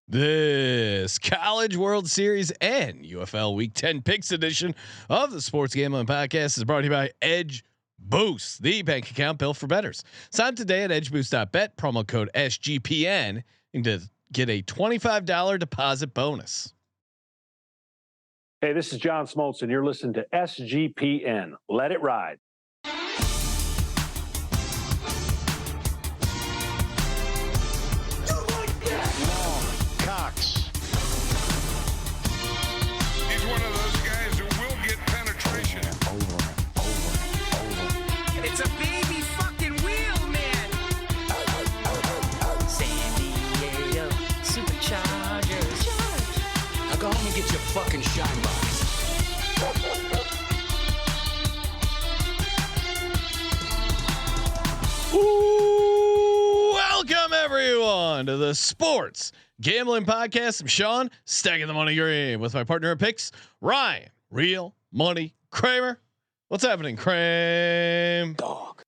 This College World Series and UFL Week 10 Picks edition of the Sports Gambling Podcast is brought to you by Edge Boost, the bank account built for bettors. Sign up today at edgeboost.bet, promo code SGPN, and to get a $25 deposit bonus. Hey, this is John Smoltz, and you're listening to SGPN. Let it ride. It's a baby fucking wheel, man. San Diego Superchargers. Now go home and get your fucking shine box. Ooh, welcome everyone to the Sports Gambling Podcast. I'm Sean, stacking the money green with my partner in picks, Ryan, Real Money Kramer. What's happening, Kramer? Dog.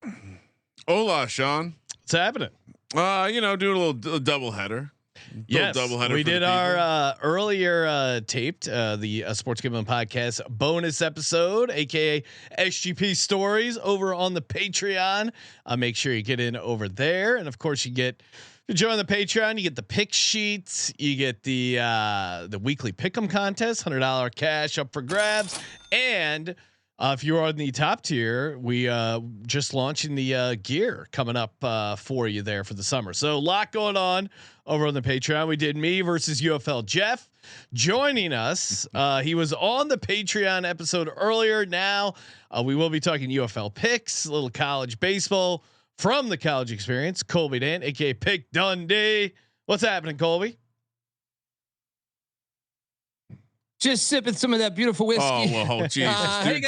Hola, Sean. What's happening? Doing a little double header. Yes, we did our earlier taped the Sports Gambling Podcast bonus episode, aka SGP Stories, over on the Patreon. Make sure you get in over there, and of course, you join the Patreon. You get the pick sheets. You get the weekly pick'em contest, $100 cash up for grabs, and if you're on the top tier, we just launching the gear coming up for you there for the summer. So a lot going on over on the Patreon. We did me versus UFL Jeff joining us. He was on the Patreon episode earlier. Now we will be talking UFL picks, a little college baseball from the college experience. Colby Dan, aka Pick Dundee. What's happening, Colby? Just sipping some of that beautiful whiskey. Oh, geez.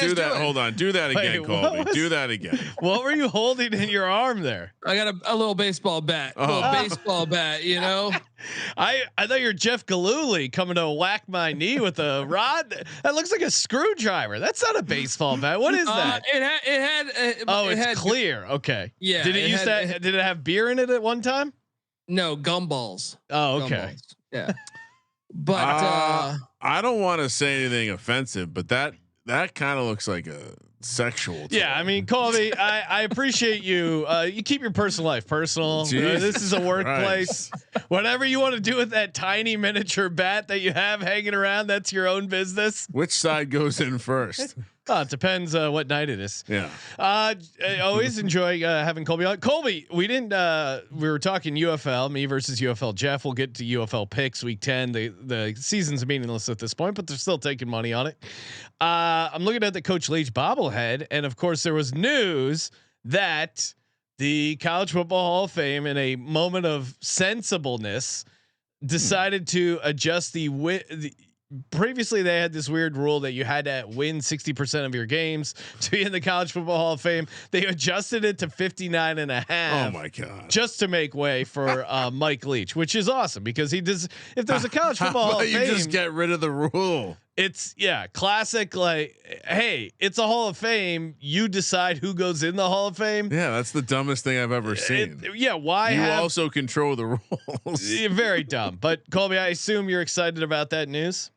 Do that. Hold on. Do that again, Colby. Do that again. What were you holding in your arm there? I got a little baseball bat. Baseball bat, you know. I thought you're Jeff Gillooly coming to whack my knee with a rod. That looks like a screwdriver. That's not a baseball bat. What is that? It's clear. Okay. Yeah. Did it have beer in it at one time? No, gumballs. Oh, okay. Gumballs. Yeah. But I don't want to say anything offensive, but that kind of looks like a sexual toy. Yeah, I mean, Colby, I appreciate you. You keep your personal life personal. This is a workplace. Whatever you want to do with that tiny miniature bat that you have hanging around, that's your own business. Which side goes in first? It depends what night it is. Yeah. I always enjoy having Colby on. Colby, we were talking UFL, me versus UFL Jeff. We'll get to UFL picks week 10. The season's meaningless at this point, but they're still taking money on it. I'm looking at the Coach Leach bobblehead, and of course there was news that the College Football Hall of Fame, in a moment of sensibleness, decided to adjust previously they had this weird rule that you had to win 60% of your games to be in the College Football Hall of Fame. They adjusted it to 59.5. Oh my God. Just to make way for Mike Leach, which is awesome because he does. If there's a College Football Hall of Fame, you just get rid of the rule. It's classic. Like, hey, it's a Hall of Fame. You decide who goes in the Hall of Fame. Yeah, that's the dumbest thing I've ever seen. Why you also control the rules? Very dumb. But Colby, I assume you're excited about that news.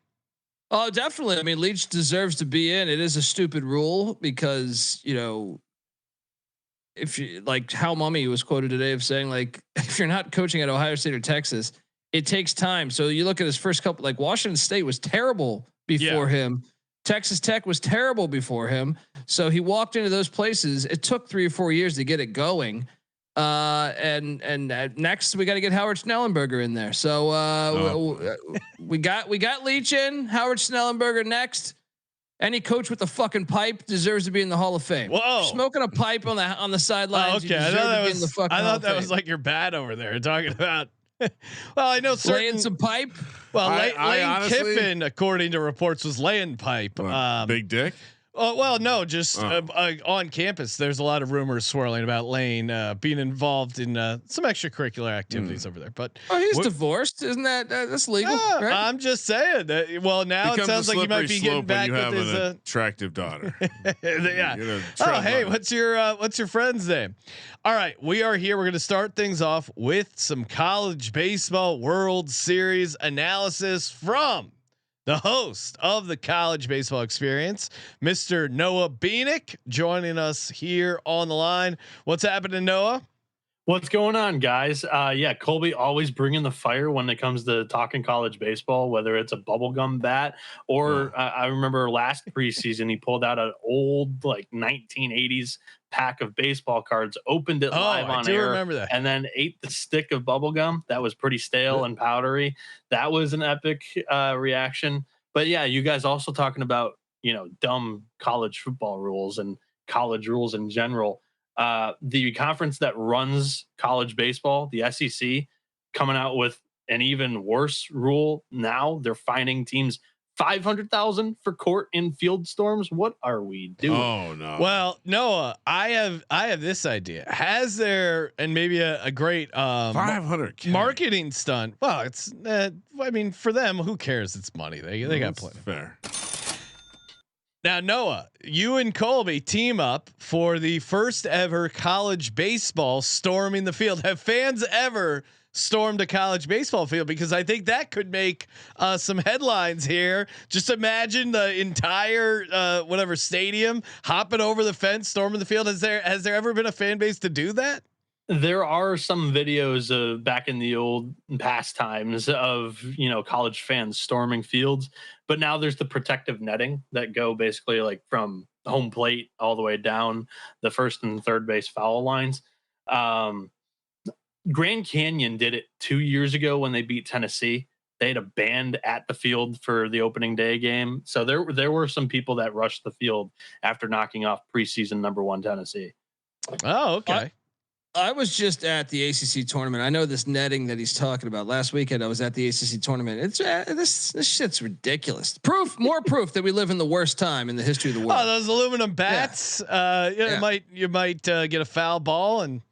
Oh, definitely. I mean, Leach deserves to be in. It is a stupid rule because, if you like how Mummy was quoted today of saying, like, if you're not coaching at Ohio State or Texas, it takes time. So you look at his first couple, like Washington State was terrible before him. Texas Tech was terrible before him. So he walked into those places. It took 3 or 4 years to get it going. And next we got to get Howard Schnellenberger in there. So we got Leach in, Howard Schnellenberger next. Any coach with a fucking pipe deserves to be in the Hall of Fame. Whoa, smoking a pipe on the sidelines. Oh, okay, I thought that was like your bat over there talking about. Well, I know laying some pipe. Well, Lane honestly, Kiffin, according to reports, was laying pipe. Big dick. Well, no, just on campus. There's a lot of rumors swirling about Lane being involved in some extracurricular activities over there. But he's divorced, isn't that that's legal? Right? I'm just saying that. Well, now it sounds like he might be getting back with his attractive daughter. Yeah. Oh, hey, what's your friend's name? All right, we are here. We're going to start things off with some college baseball World Series analysis from the host of the College Baseball Experience, Mr. Noah Beanick, joining us here on the line. What's happening, Noah? What's going on, guys? Yeah, Colby always bringing the fire when it comes to talking college baseball, whether it's a bubblegum bat or I remember last preseason he pulled out an old like 1980s pack of baseball cards, opened it live on air, remember that, and then ate the stick of bubblegum that was pretty stale and powdery. That was an epic reaction. But yeah, you guys also talking about, dumb college football rules and college rules in general. The conference that runs college baseball, the SEC, coming out with an even worse rule now. They're fining teams $500,000 for court and field storms. What are we doing? Oh no. Well, Noah, I have this idea. Has there, and maybe a great 500 marketing stunt? Well, it's I mean, for them, who cares? It's money. They got plenty. Fair. Now, Noah, you and Colby team up for the first ever college baseball storming the field. Have fans ever stormed a college baseball field? Because I think that could make some headlines here. Just imagine the entire whatever stadium hopping over the fence, storming the field. Has there ever been a fan base to do that? There are some videos of back in the old past times of, college fans storming fields, but now there's the protective netting that go basically like from home plate all the way down the first and third base foul lines. Grand Canyon did it 2 years ago when they beat Tennessee. They had a band at the field for the opening day game. So there were some people that rushed the field after knocking off preseason #1 Tennessee. Oh, okay. I was just at the ACC tournament. I know this netting that he's talking about. Last weekend, I was at the ACC tournament. It's this shit's ridiculous. More proof that we live in the worst time in the history of the world. Oh, those aluminum bats. You might get a foul ball and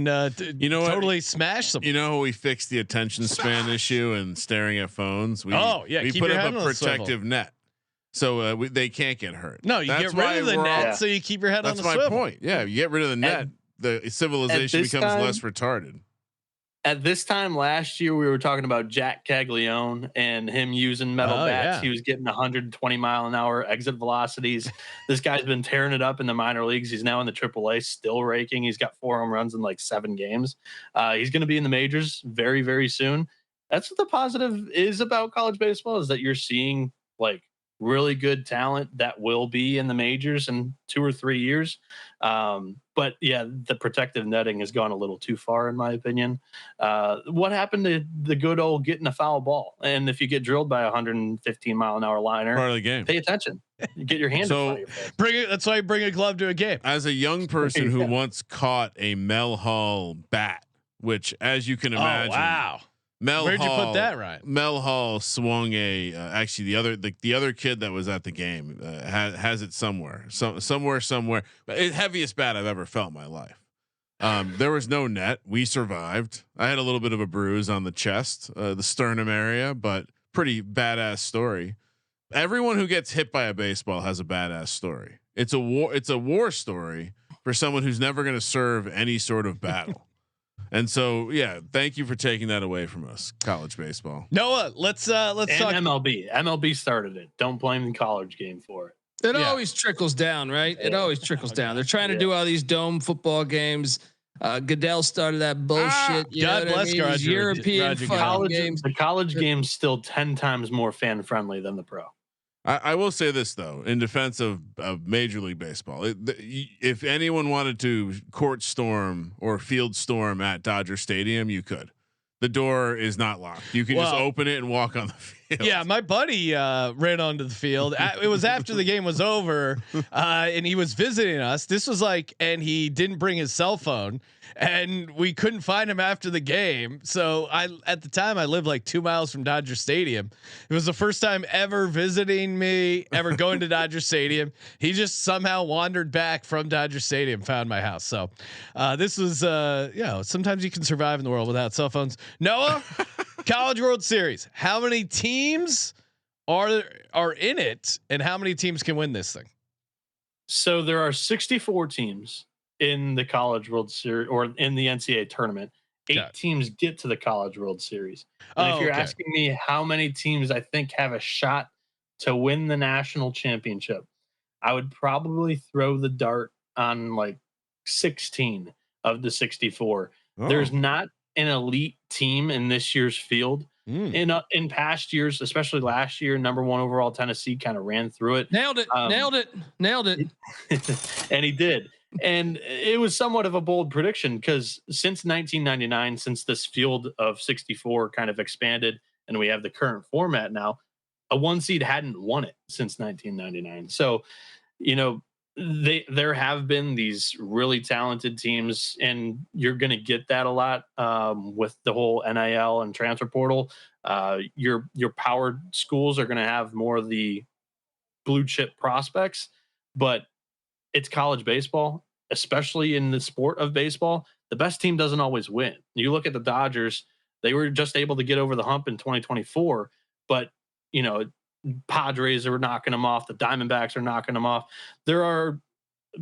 totally smash them. You know how we fixed the attention span issue and staring at phones? We put up a protective net. So they can't get hurt. No, you get rid of the net, so you keep your head on the swivel. That's my point. Yeah, you get rid of the net. The civilization becomes less retarded. At this time last year, we were talking about Jack Caglione and him using metal bats. Yeah. He was getting 120 mile an hour exit velocities. This guy's been tearing it up in the minor leagues. He's now in the AAA, still raking. He's got 4 home runs in like 7 games. He's going to be in the majors very, very soon. That's what the positive is about college baseball, is that you're seeing like really good talent that will be in the majors in 2 or 3 years. But yeah, the protective netting has gone a little too far, in my opinion. What happened to the good old getting a foul ball? And if you get drilled by a 115 mile an hour liner, part of the game. Pay attention. You get your hand. So that's why you bring a glove to a game. As a young person who once caught a Mel Hall bat, which, as you can imagine, where'd you put that, Ryan? Mel Hall swung a actually the other kid that was at the game has it somewhere. Heaviest bat I've ever felt in my life. There was no net. We survived. I had a little bit of a bruise on the chest, the sternum area, but pretty badass story. Everyone who gets hit by a baseball has a badass story. It's a war story for someone who's never going to serve any sort of battle. And so, yeah, thank you for taking that away from us, college baseball. Noah, let's talk MLB. MLB started it. Don't blame the college game for it. It always trickles down, right? It always trickles down. They're trying to do all these dome football games. Goodell started that bullshit. God bless European games. The college game's still 10 times more fan friendly than the pro. I will say this though, in defense of Major League Baseball, if anyone wanted to court storm or field storm at Dodger Stadium, you could. The door is not locked. You can just open it and walk on the field. Yeah, my buddy ran onto the field. It was after the game was over, and he was visiting us. This was like, and he didn't bring his cell phone, and we couldn't find him after the game. So at the time, I lived like 2 miles from Dodger Stadium. It was the first time ever visiting me, ever going to Dodger Stadium. He just somehow wandered back from Dodger Stadium, found my house. So this was, sometimes you can survive in the world without cell phones. Noah, College World Series. How many teams are in it, and how many teams can win this thing? So there are 64 teams in the College World Series, or in the NCAA tournament. 8 teams get to the College World Series. And if you're asking me how many teams I think have a shot to win the national championship, I would probably throw the dart on like 16 of the 64. There's not an elite team in this year's field. In past years, especially last year, number 1 overall Tennessee kind of ran through it. Nailed it. And he did. And it was somewhat of a bold prediction because since 1999, since this field of 64 kind of expanded and we have the current format now, a 1 seed hadn't won it since 1999. So, there have been these really talented teams, and you're going to get that a lot with the whole NIL and transfer portal. Your powered schools are going to have more of the blue chip prospects, but it's college baseball, especially in the sport of baseball. The best team doesn't always win. You look at the Dodgers; they were just able to get over the hump in 2024, but Padres are knocking them off. The Diamondbacks are knocking them off. There are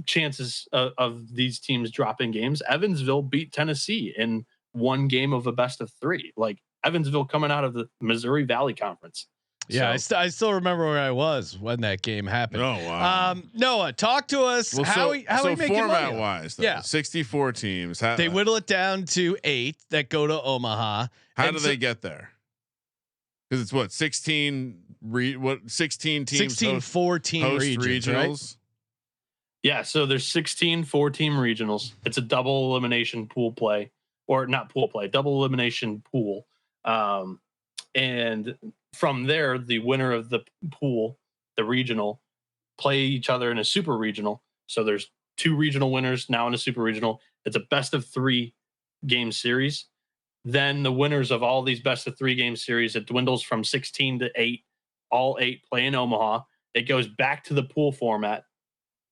chances of these teams dropping games. Evansville beat Tennessee in 1 game of a best of 3. Like Evansville coming out of the Missouri Valley Conference. Yeah, so, I still remember where I was when that game happened. Oh wow! Noah, talk to us. Well, how we make format wise, though, yeah, 64 teams. They whittle it down to 8 that go to Omaha. How do they get there? Because it's what 16 teams? 16 4-team regionals. Right? Yeah, so there's 16 4-team regionals. It's a double elimination pool play, or not pool play, double elimination pool. And from there, the winner of the pool, the regional, play each other in a super regional. So there's 2 regional winners now in a super regional. It's a best of 3 game series. Then the winners of all these best of 3 game series, it dwindles from 16 to 8. All 8 play in Omaha. It goes back to the pool format,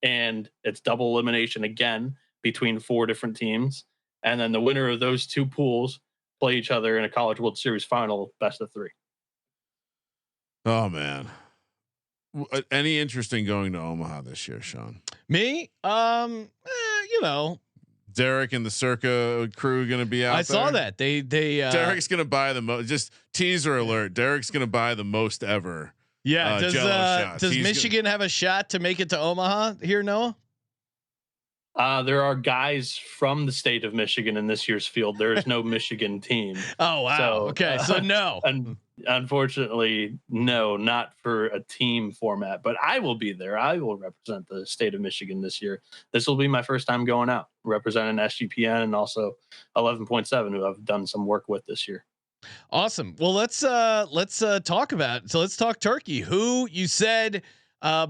and it's double elimination again between 4 different teams. And then the winner of those 2 pools play each other in a College World Series final, best of 3. Oh man. Any interest in going to Omaha this year, Sean? Me? Derek and the Circa crew going to be out there. I saw that. They Derek's going to buy the most, just teaser alert. Derek's going to buy the most ever. Yeah. Does Michigan have a shot to make it to Omaha here, Noah? There are guys from the state of Michigan in this year's field. There is no Michigan team. Oh, wow. So, okay. So no, unfortunately, no, not for a team format, but I will be there. I will represent the state of Michigan this year. This will be my first time going out representing SGPN and also 11.7, who I've done some work with this year. Awesome. Well, let's talk about it. So let's talk Turkey. Who you said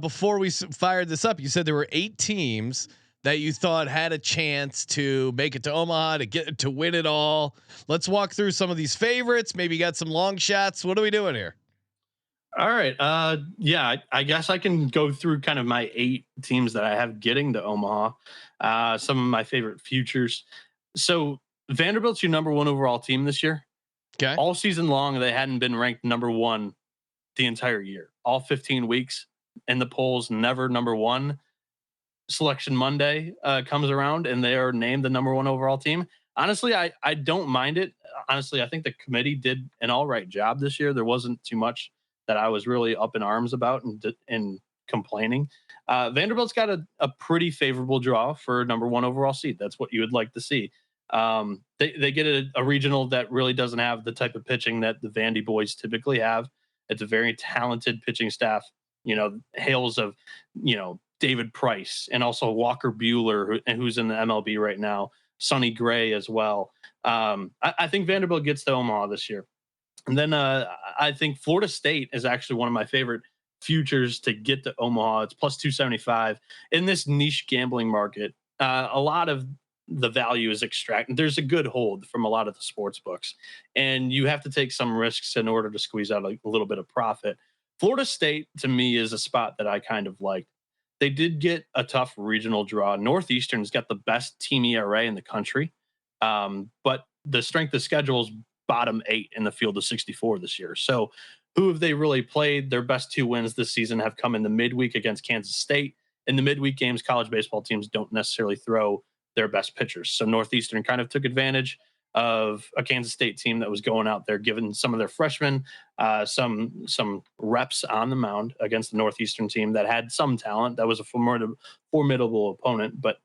before we fired this up, you said there were 8 teams that you thought had a chance to make it to Omaha, to win it all. Let's walk through some of these favorites. Maybe you got some long shots. What are we doing here? All right. Yeah, I guess I can go through kind of my 8 teams that I have getting to Omaha. Some of my favorite futures. So Vanderbilt's your number 1 overall team this year. Okay. All season long, they hadn't been ranked number 1 the entire year. All 15 weeks in the polls, never number 1. Selection Monday comes around and they are named the number 1 overall team. Honestly, I don't mind it. Honestly, I think the committee did an all right job this year. There wasn't too much that I was really up in arms about and complaining. Vanderbilt's got a pretty favorable draw for number 1 overall seed. That's what you would like to see. They get a regional that really doesn't have the type of pitching that the Vandy boys typically have. It's a very talented pitching staff, hails of, David Price and also Walker Buehler, who's in the MLB right now, Sonny Gray as well. I think Vanderbilt gets to Omaha this year. And then I think Florida State is actually one of my favorite futures to get to Omaha. It's plus 275 in this niche gambling market. A lot of the value is extracted. There's a good hold from a lot of the sports books, and you have to take some risks in order to squeeze out a little bit of profit. Florida State to me is a spot that I kind of liked. They did get a tough regional draw. Northeastern's got the best team ERA in the country, but the strength of schedule is bottom 8 in the field of 64 this year. So who have they really played? Their best 2 wins this season have come in the midweek against Kansas State. In the midweek games, college baseball teams don't necessarily throw their best pitchers. So Northeastern kind of took advantage of a Kansas State team that was going out there, giving some of their freshmen some reps on the mound against the Northeastern team that had some talent. That was a formidable opponent, but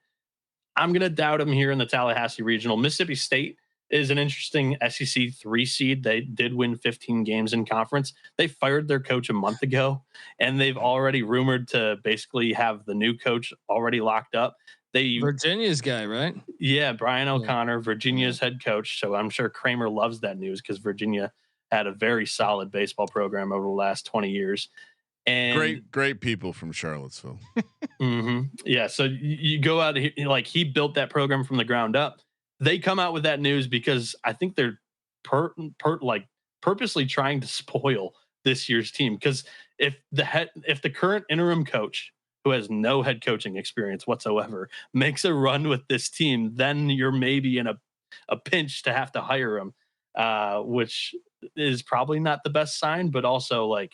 I'm going to doubt them here in the Tallahassee Regional. Mississippi State is an interesting SEC 3 seed. They did win 15 games in conference. They fired their coach a month ago, and they've already rumored to basically have the new coach already locked up. Virginia's guy, right? Yeah, Brian O'Connor, Virginia's head coach. So I'm sure Kramer loves that news because Virginia had a very solid baseball program over the last 20 years. And great people from Charlottesville. Yeah. So you go out, like he built that program from the ground up. They come out with that news because I think they're purposely trying to spoil this year's team. Because if the current interim coach, who has no head coaching experience whatsoever, makes a run with this team, then you're maybe in a pinch to have to hire him, which is probably not the best sign, but also like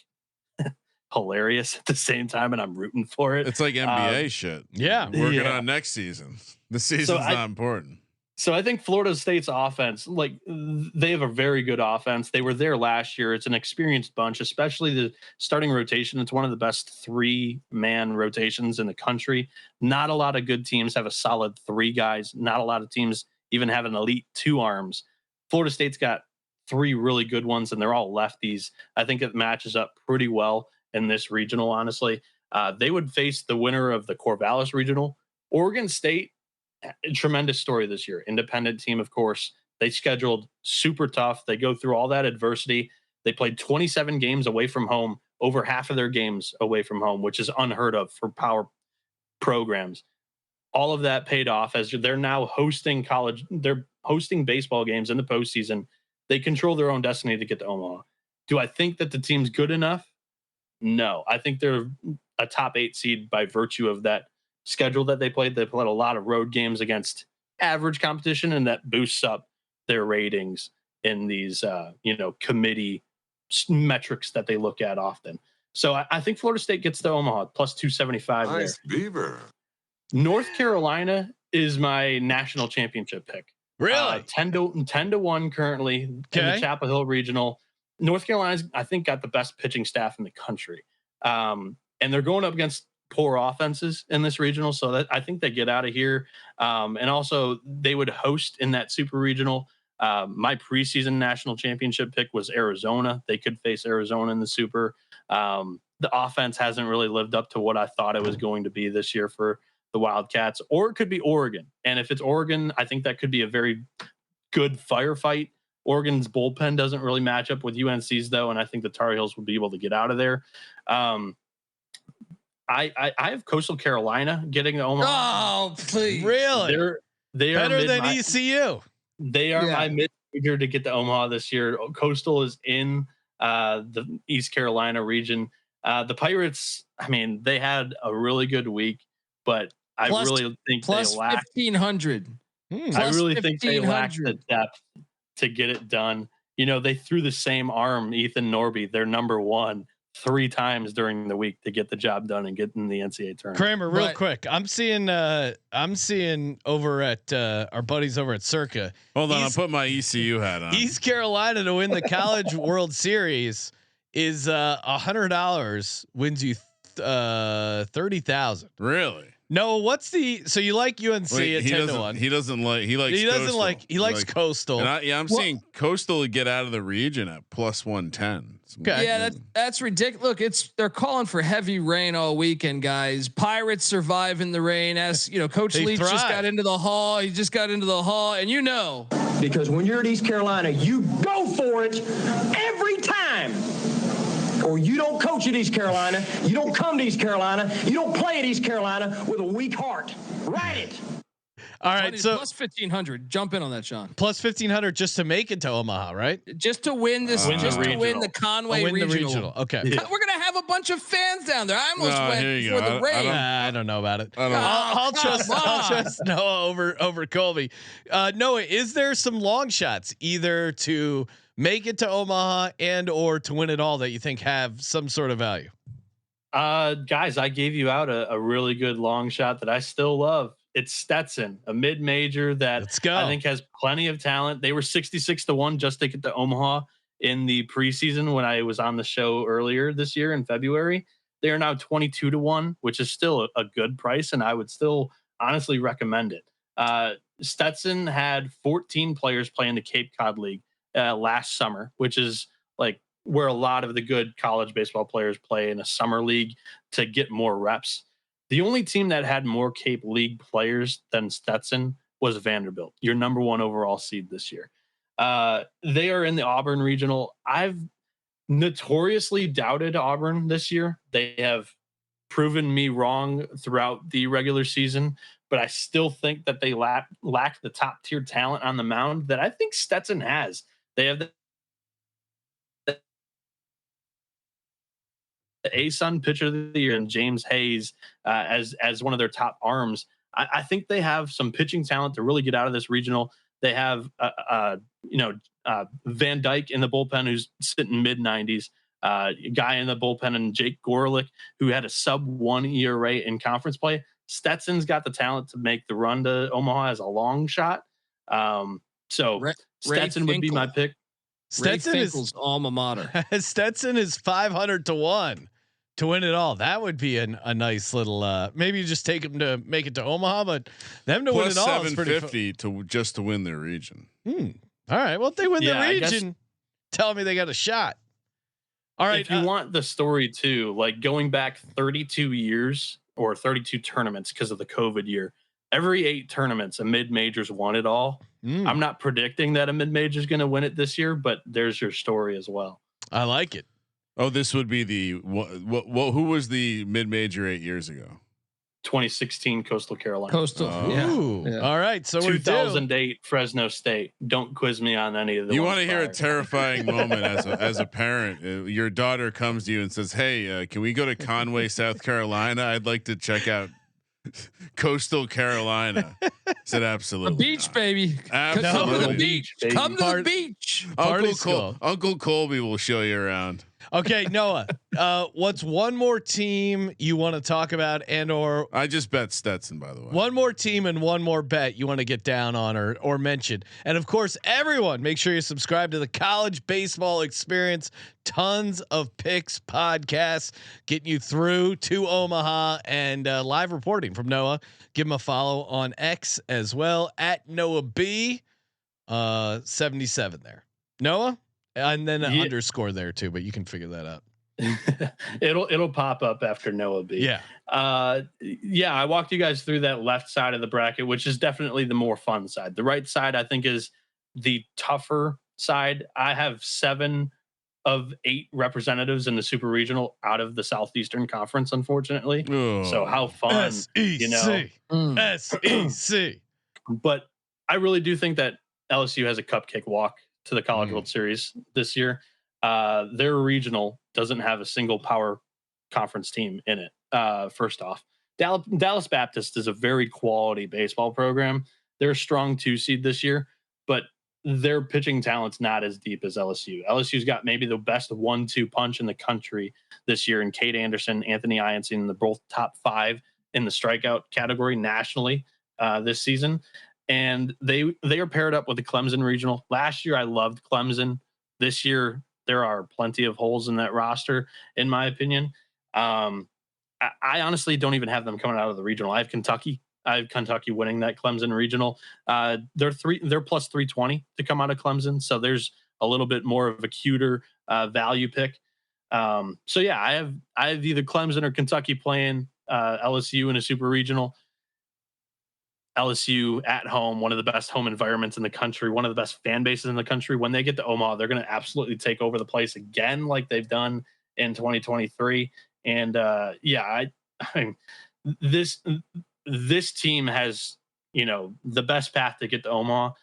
hilarious at the same time. And I'm rooting for it. It's like NBA shit. Yeah. Working on next season. The season's not important. So I think Florida State's offense, like they have a very good offense. They were there last year. It's an experienced bunch, especially the starting rotation. It's one of the best 3-man rotations in the country. Not a lot of good teams have a solid 3 guys. Not a lot of teams even have an elite 2 arms. Florida State's got 3 really good ones, and they're all lefties. I think it matches up pretty well in this regional, honestly. They would face the winner of the Corvallis Regional. Oregon State, a tremendous story this year. Independent team, of course. They scheduled super tough. They go through all that adversity. They played 27 games away from home, over half of their games away from home, which is unheard of for power programs. All of that paid off as they're now hosting they're hosting baseball games in the postseason. They control their own destiny to get to Omaha. Do I think that the team's good enough? No. I think they're a top 8 seed by virtue of that schedule that they played. They played a lot of road games against average competition, and that boosts up their ratings in these committee metrics that they look at often. So I think Florida State gets to Omaha plus 275. Nice there. Beaver. North Carolina is my national championship pick. Really? 10 to 1 currently in the Chapel Hill Regional. North Carolina's, I think, got the best pitching staff in the country. And they're going up against poor offenses in this regional. So that I think they get out of here. And also they would host in that super regional. My preseason national championship pick was Arizona. They could face Arizona in the super. The offense hasn't really lived up to what I thought it was going to be this year for the Wildcats, or it could be Oregon. And if it's Oregon, I think that could be a very good firefight. Oregon's bullpen doesn't really match up with UNC's though. And I think the Tar Heels will be able to get out of there. I have Coastal Carolina getting to Omaha. Oh, please. Really? They are better than ECU. They are my mid-major to get to Omaha this year. Coastal is in the East Carolina region. The Pirates, I mean, they had a really good week, but I really think they lack 1,500. I really think they lack the depth to get it done. You know, they threw the same arm, Ethan Norby, their number 1, 3 times during the week to get the job done and get in the NCAA tournament. Kramer, real quick, I'm seeing over at our buddies over at Circa. Hold on, I'll put my ECU hat on. East Carolina to win the College World Series is $100 wins you 30,000. Really? No, so you like UNC at 10 to 1. He likes Coastal. And I'm seeing Coastal get out of the region at plus 110. Okay. Yeah, that's ridiculous. Look, they're calling for heavy rain all weekend, guys. Pirates survive in the rain. As you know, Coach Leach just got into the hall. He just got into the hall, and because when you're at East Carolina, you go for it every time. or you don't coach at East Carolina, you don't come to East Carolina, you don't play at East Carolina with a weak heart. Write it. All right, so plus 1,500. Jump in on that, Sean. Plus 1,500 just to make it to Omaha, right? Just to win this, to win the Conway regional. Okay, yeah. We're gonna have a bunch of fans down there. I almost went for the rain. I don't know about it. I'll trust Noah over Colby. Noah, is there some long shots either to make it to Omaha and or to win it all that you think have some sort of value? Guys, I gave you out a really good long shot that I still love. It's Stetson, a mid-major that I think has plenty of talent. They were 66-1 just to get to Omaha in the preseason when I was on the show earlier this year in February. They are now 22-1, which is still a good price, and I would still honestly recommend it. Stetson had 14 players play in the Cape Cod League last summer, which is like where a lot of the good college baseball players play in a summer league to get more reps. The only team that had more Cape League players than Stetson was Vanderbilt, your number 1 overall seed this year. They are in the Auburn Regional. I've notoriously doubted Auburn this year. They have proven me wrong throughout the regular season, but I still think that they lack the top tier talent on the mound that I think Stetson has. They have the ASUN pitcher of the year and James Hayes as one of their top arms. I think they have some pitching talent to really get out of this regional. They have Van Dyke in the bullpen who's sitting mid 90s, guy in the bullpen and Jake Gorelick who had a sub-1 ERA in conference play. Stetson's got the talent to make the run to Omaha as a long shot. Stetson would be my pick. Stetson is alma mater. Stetson is 500-1 to win it all. That would be a nice little. Maybe you just take them to make it to Omaha, but them to win it all is pretty. 750 to win their region. All right. Well, if they win the region, tell me they got a shot. All right. If you want the story too, like going back 32 years or 32 tournaments because of the COVID year, every 8 tournaments, a mid-major's won it all. I'm not predicting that a mid-major is going to win it this year, but there's your story as well. I like it. Oh, this would be the who was the mid-major 8 years ago? 2016 Coastal Carolina. Yeah. All right. So 2008 Fresno State. Don't quiz me on any of the. You want to hear a terrifying moment as a parent? Your daughter comes to you and says, "Hey, can we go to Conway, South Carolina? I'd like to check out Coastal Carolina." I said, absolutely. The beach, baby. Absolutely. Come to the beach. Come to the beach. Uncle Colby will show you around. Okay, Noah. What's one more team you want to talk about, and or I just bet Stetson, by the way. One more team and one more bet you want to get down on or mention, and of course, everyone, make sure you subscribe to the College Baseball Experience. Tons of picks, podcasts, getting you through to Omaha, and live reporting from Noah. Give him a follow on X as well at Noah B 77 there. Noah. And then an underscore there too, but you can figure that out. It'll pop up after Noah B. Yeah. I walked you guys through that left side of the bracket, which is definitely the more fun side. The right side, I think, is the tougher side. I have 7 of 8 representatives in the Super Regional out of the Southeastern Conference, unfortunately. So how fun, SEC. But I really do think that LSU has a cupcake walk to the College World Series this year. Their regional doesn't have a single power conference team in it. First off, Dallas Baptist is a very quality baseball program. They're a strong 2 seed this year, but their pitching talent's not as deep as LSU. LSU's got maybe the best 1-2 punch in the country this year in Kate Anderson, Anthony Ianson, they're both top 5 in the strikeout category nationally this season. And they are paired up with the Clemson regional. Last year, I loved Clemson. This year, there are plenty of holes in that roster, in my opinion. I honestly don't even have them coming out of the regional. I have Kentucky winning that Clemson regional. They're plus 320 to come out of Clemson. So there's a little bit more of a cuter value pick. I have either Clemson or Kentucky playing LSU in a super regional. LSU at home, one of the best home environments in the country, one of the best fan bases in the country. When they get to Omaha, they're going to absolutely take over the place again, like they've done in 2023. And I mean, this team has, the best path to get to Omaha.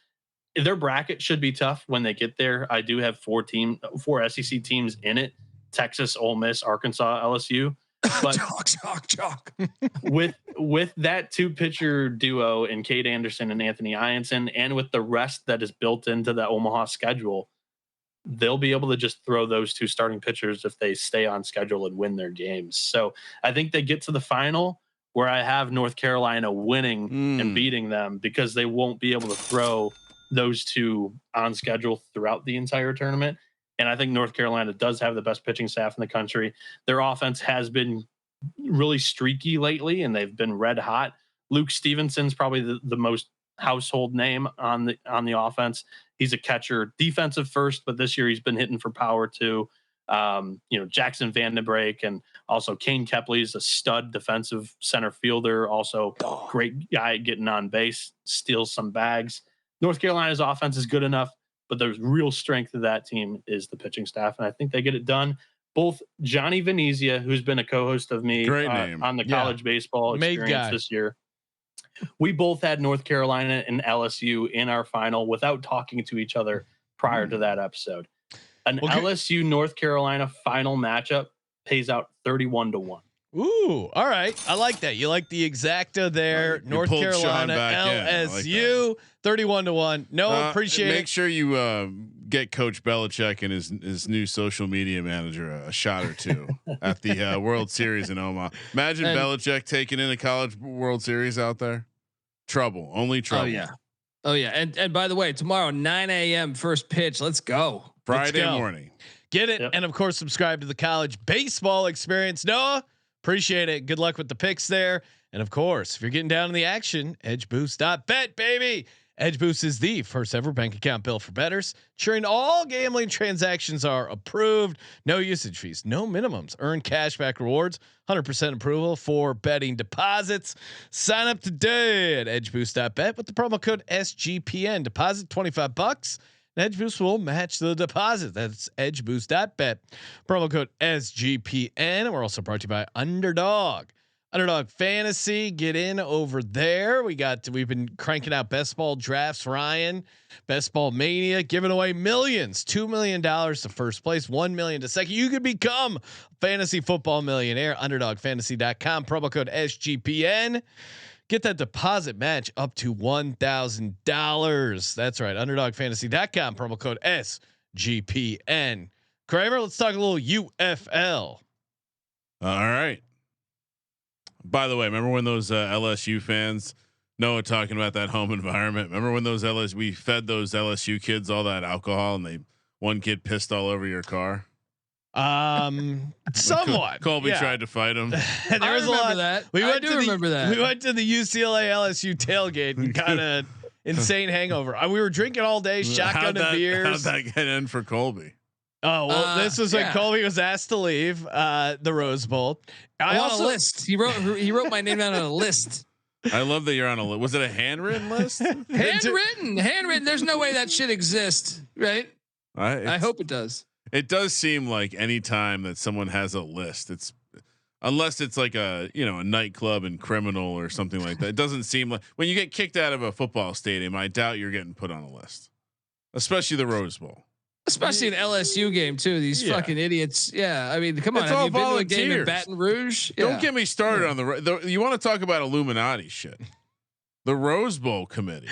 Their bracket should be tough when they get there. I do have four SEC teams in it: Texas, Ole Miss, Arkansas, LSU. But chalk. with that 2-pitcher duo in Cade Anderson and Anthony Ianson, and with the rest that is built into the Omaha schedule, they'll be able to just throw those 2 starting pitchers if they stay on schedule and win their games. So I think they get to the final where I have North Carolina winning and beating them, because they won't be able to throw those 2 on schedule throughout the entire tournament. And I think North Carolina does have the best pitching staff in the country. Their offense has been really streaky lately, and they've been red hot. Luke Stevenson's probably the most household name on the offense. He's a catcher, defensive first, but this year he's been hitting for power too. Jackson Vandenbrake, and also Kane Kepley's a stud defensive center fielder, also great guy getting on base, steals some bags. North Carolina's offense is good enough, but the real strength of that team is the pitching staff, and I think they get it done. Both Johnny Venezia, who's been a co-host of me on the college baseball experience this year, we both had North Carolina and LSU in our final without talking to each other prior to that episode. LSU North Carolina final matchup pays out 31-1. Ooh, all right. I like that. You like the exacta there. North Carolina, LSU, 31-1. No, appreciate it. Make sure you get Coach Belichick and his new social media manager a shot or 2 at the World Series in Omaha. Imagine Belichick taking in a college World Series out there. Trouble, only trouble. Oh yeah. And by the way, tomorrow 9 a.m. first pitch. Let's go. Friday morning. Get it, and of course subscribe to the College Baseball Experience. Noah, appreciate it. Good luck with the picks there. And of course, if you're getting down in the action, edgeboost.bet, baby. EdgeBoost is the first ever bank account built for bettors, ensuring all gambling transactions are approved. No usage fees, no minimums. Earn cashback rewards, 100% approval for betting deposits. Sign up today at edgeboost.bet with the promo code SGPN. Deposit $25. EdgeBoost will match the deposit. That's edgeboost.bet. Promo code SGPN. We're also brought to you by Underdog. Underdog Fantasy, get in over there. We've been cranking out best ball drafts, Ryan, best ball mania, giving away millions, $2 million to first place, $1 million to second. You could become a fantasy football millionaire. UnderdogFantasy.com, promo code SGPN. Get that deposit match up to $1,000. That's right. UnderdogFantasy.com, promo code SGPN. Kramer, let's talk a little UFL. All right. By the way, remember when those LSU fans, Noah talking about that home environment? Remember when we fed those LSU kids all that alcohol, and one kid pissed all over your car? Somewhat. Colby tried to fight him. There was a lot of that. We went to the UCLA LSU tailgate and kind of insane hangover. We were drinking all day, shotgun and beers. How'd that get in for Colby? Oh well, this was when Colby was asked to leave the Rose Bowl. I also on a list. He wrote my name down on a list. I love that you're on a list. Was it a handwritten list? handwritten. There's no way that shit exists, right? I hope it does. It does seem like any time that someone has a list, unless it's like a nightclub and criminal or something like that. It doesn't seem like when you get kicked out of a football stadium, I doubt you're getting put on a list, especially the Rose Bowl. Especially an LSU game too. These fucking idiots. Yeah, I mean, come on. Have you been to a game in Baton Rouge? Yeah. Don't get me started on you want to talk about Illuminati shit? The Rose Bowl committee.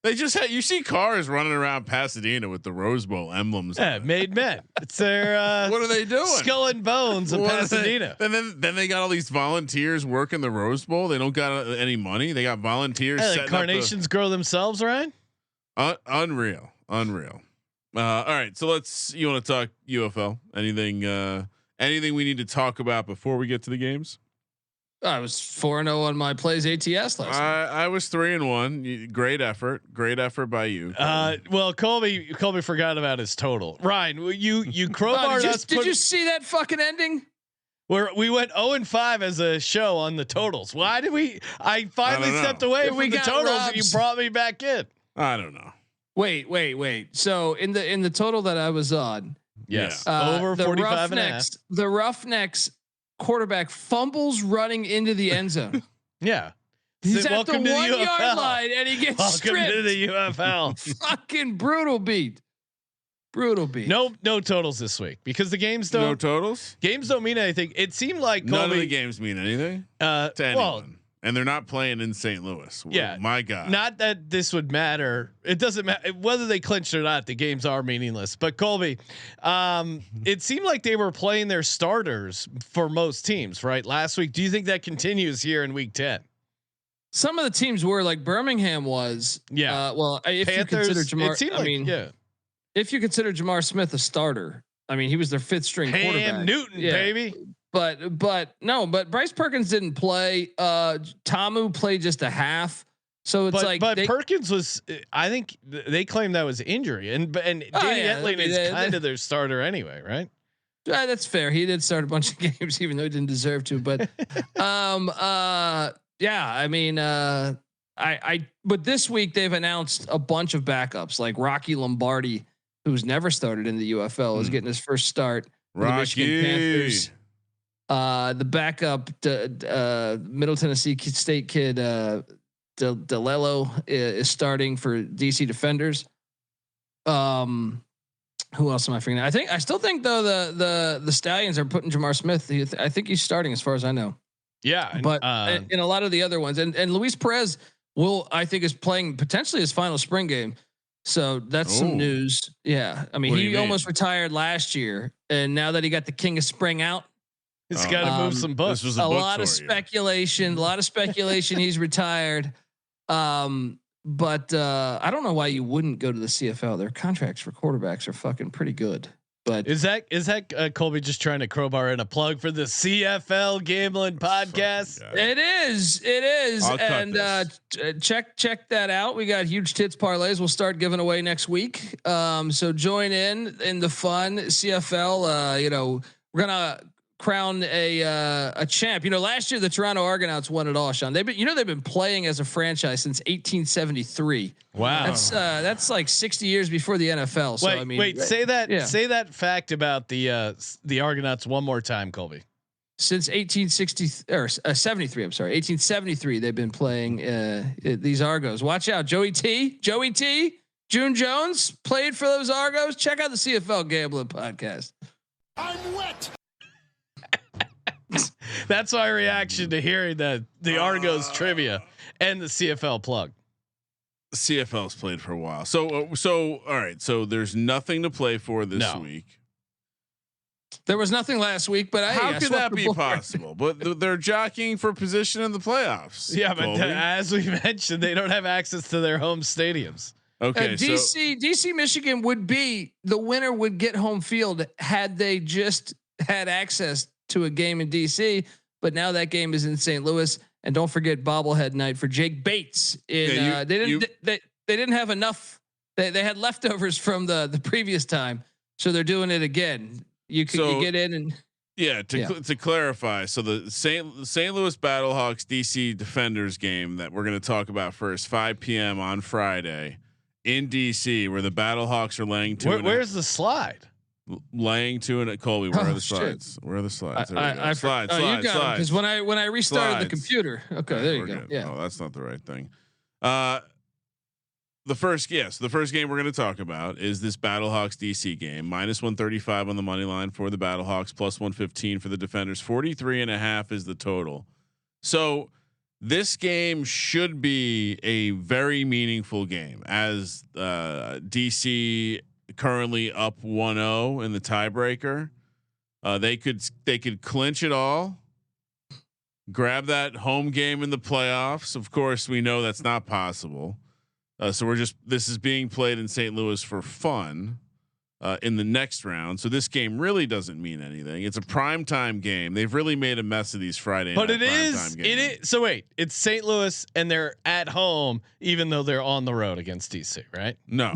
They just had, you see cars running around Pasadena with the Rose Bowl emblems. Yeah, made men. It's their what are they doing? Skull and bones of Pasadena. And then they got all these volunteers working the Rose Bowl. They don't got any money. They got volunteers. Hey, carnations grow themselves, right? Unreal. All right, so you want to talk UFL? Anything we need to talk about before we get to the games? I was 4-0 on my plays ATS last night. I was 3-1. Great effort by you. Well, Colby forgot about his total. Ryan, you crowbarred us. Did you see that fucking ending? Where we went 0-5 as a show on the totals. Why did we? I finally stepped away from the totals, and you brought me back in. I don't know. Wait. So in the total that I was on, Yes. Over 45 and a half. The Roughnecks quarterback fumbles running into the end zone. Yeah. He's at the 1 yard line and he gets stripped. Welcome to the UFL. Fucking brutal beat. No totals this week because the games don't. No totals. Games don't mean anything. It seemed like none of the games mean anything to anyone. Well, and they're not playing in St. Louis. Yeah, my God. Not that this would matter. It doesn't matter whether they clinched or not. The games are meaningless. But Colby, it seemed like they were playing their starters for most teams, right? Last week. Do you think that continues here in Week 10? Some of the teams were like Birmingham was. Yeah. Well, if Panthers, you consider Jamar, if you consider Jamar Smith a starter, I mean, he was their 5th string quarterback. Newton, baby. But Bryce Perkins didn't play. Tamu played just a half. So it's but Perkins was. I think they claimed that was injury, and Danny Etling is kind of their starter anyway, right? That's fair. He did start a bunch of games, even though he didn't deserve to. But yeah, I mean, but this week they've announced a bunch of backups, like Rocky Lombardi, who's never started in the UFL, is getting his first start. Rocky. The Michigan Panthers. The backup, Middle Tennessee State kid, DeLello is starting for DC Defenders. Who else am I forgetting? I still think though the Stallions are putting Jamar Smith. I think he's starting as far as I know. Yeah, but in a lot of the other ones, and Luis Perez I think is playing potentially his final spring game. So that's some news. Yeah, I mean he almost retired last year, and now that he got the King of Spring out. He's got to move some books. A lot of speculation. He's retired. But I don't know why you wouldn't go to the CFL. Their contracts for quarterbacks are fucking pretty good. But is that Colby just trying to crowbar in a plug for the CFL gambling podcast? It is. And check that out. We got huge tits parlays. We'll start giving away next week. So join in the fun. CFL. We're gonna crown a champ. Last year the Toronto Argonauts won it all, Sean. They've been playing as a franchise since 1873. Wow. That's like 60 years before the NFL. So say that fact about the Argonauts one more time, Colby. Since 1860 or 73, I'm sorry, 1873 they've been playing these Argos. Watch out, Joey T, June Jones played for those Argos. Check out the CFL Gambling podcast. I'm wet. That's my reaction to hearing the Argos trivia and the CFL plug. CFL's played for a while. So all right. So there's nothing to play for this week. There was nothing last week, but how could that be possible? But they're jockeying for position in the playoffs. Yeah, but as we mentioned, they don't have access to their home stadiums. Okay, DC Michigan would be the winner would get home field had they just had access to a game in DC, but now that game is in St. Louis, and don't forget Bobblehead night for Jake Bates. They didn't have enough. They had leftovers from the previous time, so they're doing it again. You get in and to clarify. So the St. Louis Battlehawks DC Defenders game that we're going to talk about first, 5 p.m. on Friday in DC, where the Battlehawks are laying 2. Where's the slide? Laying 2 and Colby. Where are the slides? Shit. Where are the slides? Slides. You got because when I restarted the computer. Okay, there you go. Good. Yeah. Oh, that's not the right thing. The first game we're going to talk about is this Battlehawks DC game. -135 on the money line for the Battlehawks, +115 for the Defenders. 43.5 is the total. So this game should be a very meaningful game as DC currently up 1-0 in the tiebreaker. They could clinch it all, grab that home game in the playoffs. Of course, we know that's not possible. So this is being played in St. Louis for fun in the next round. So this game really doesn't mean anything. It's a primetime game. They've really made a mess of these Friday night games. It is. So wait, it's St. Louis and they're at home, even though they're on the road against DC, right? No.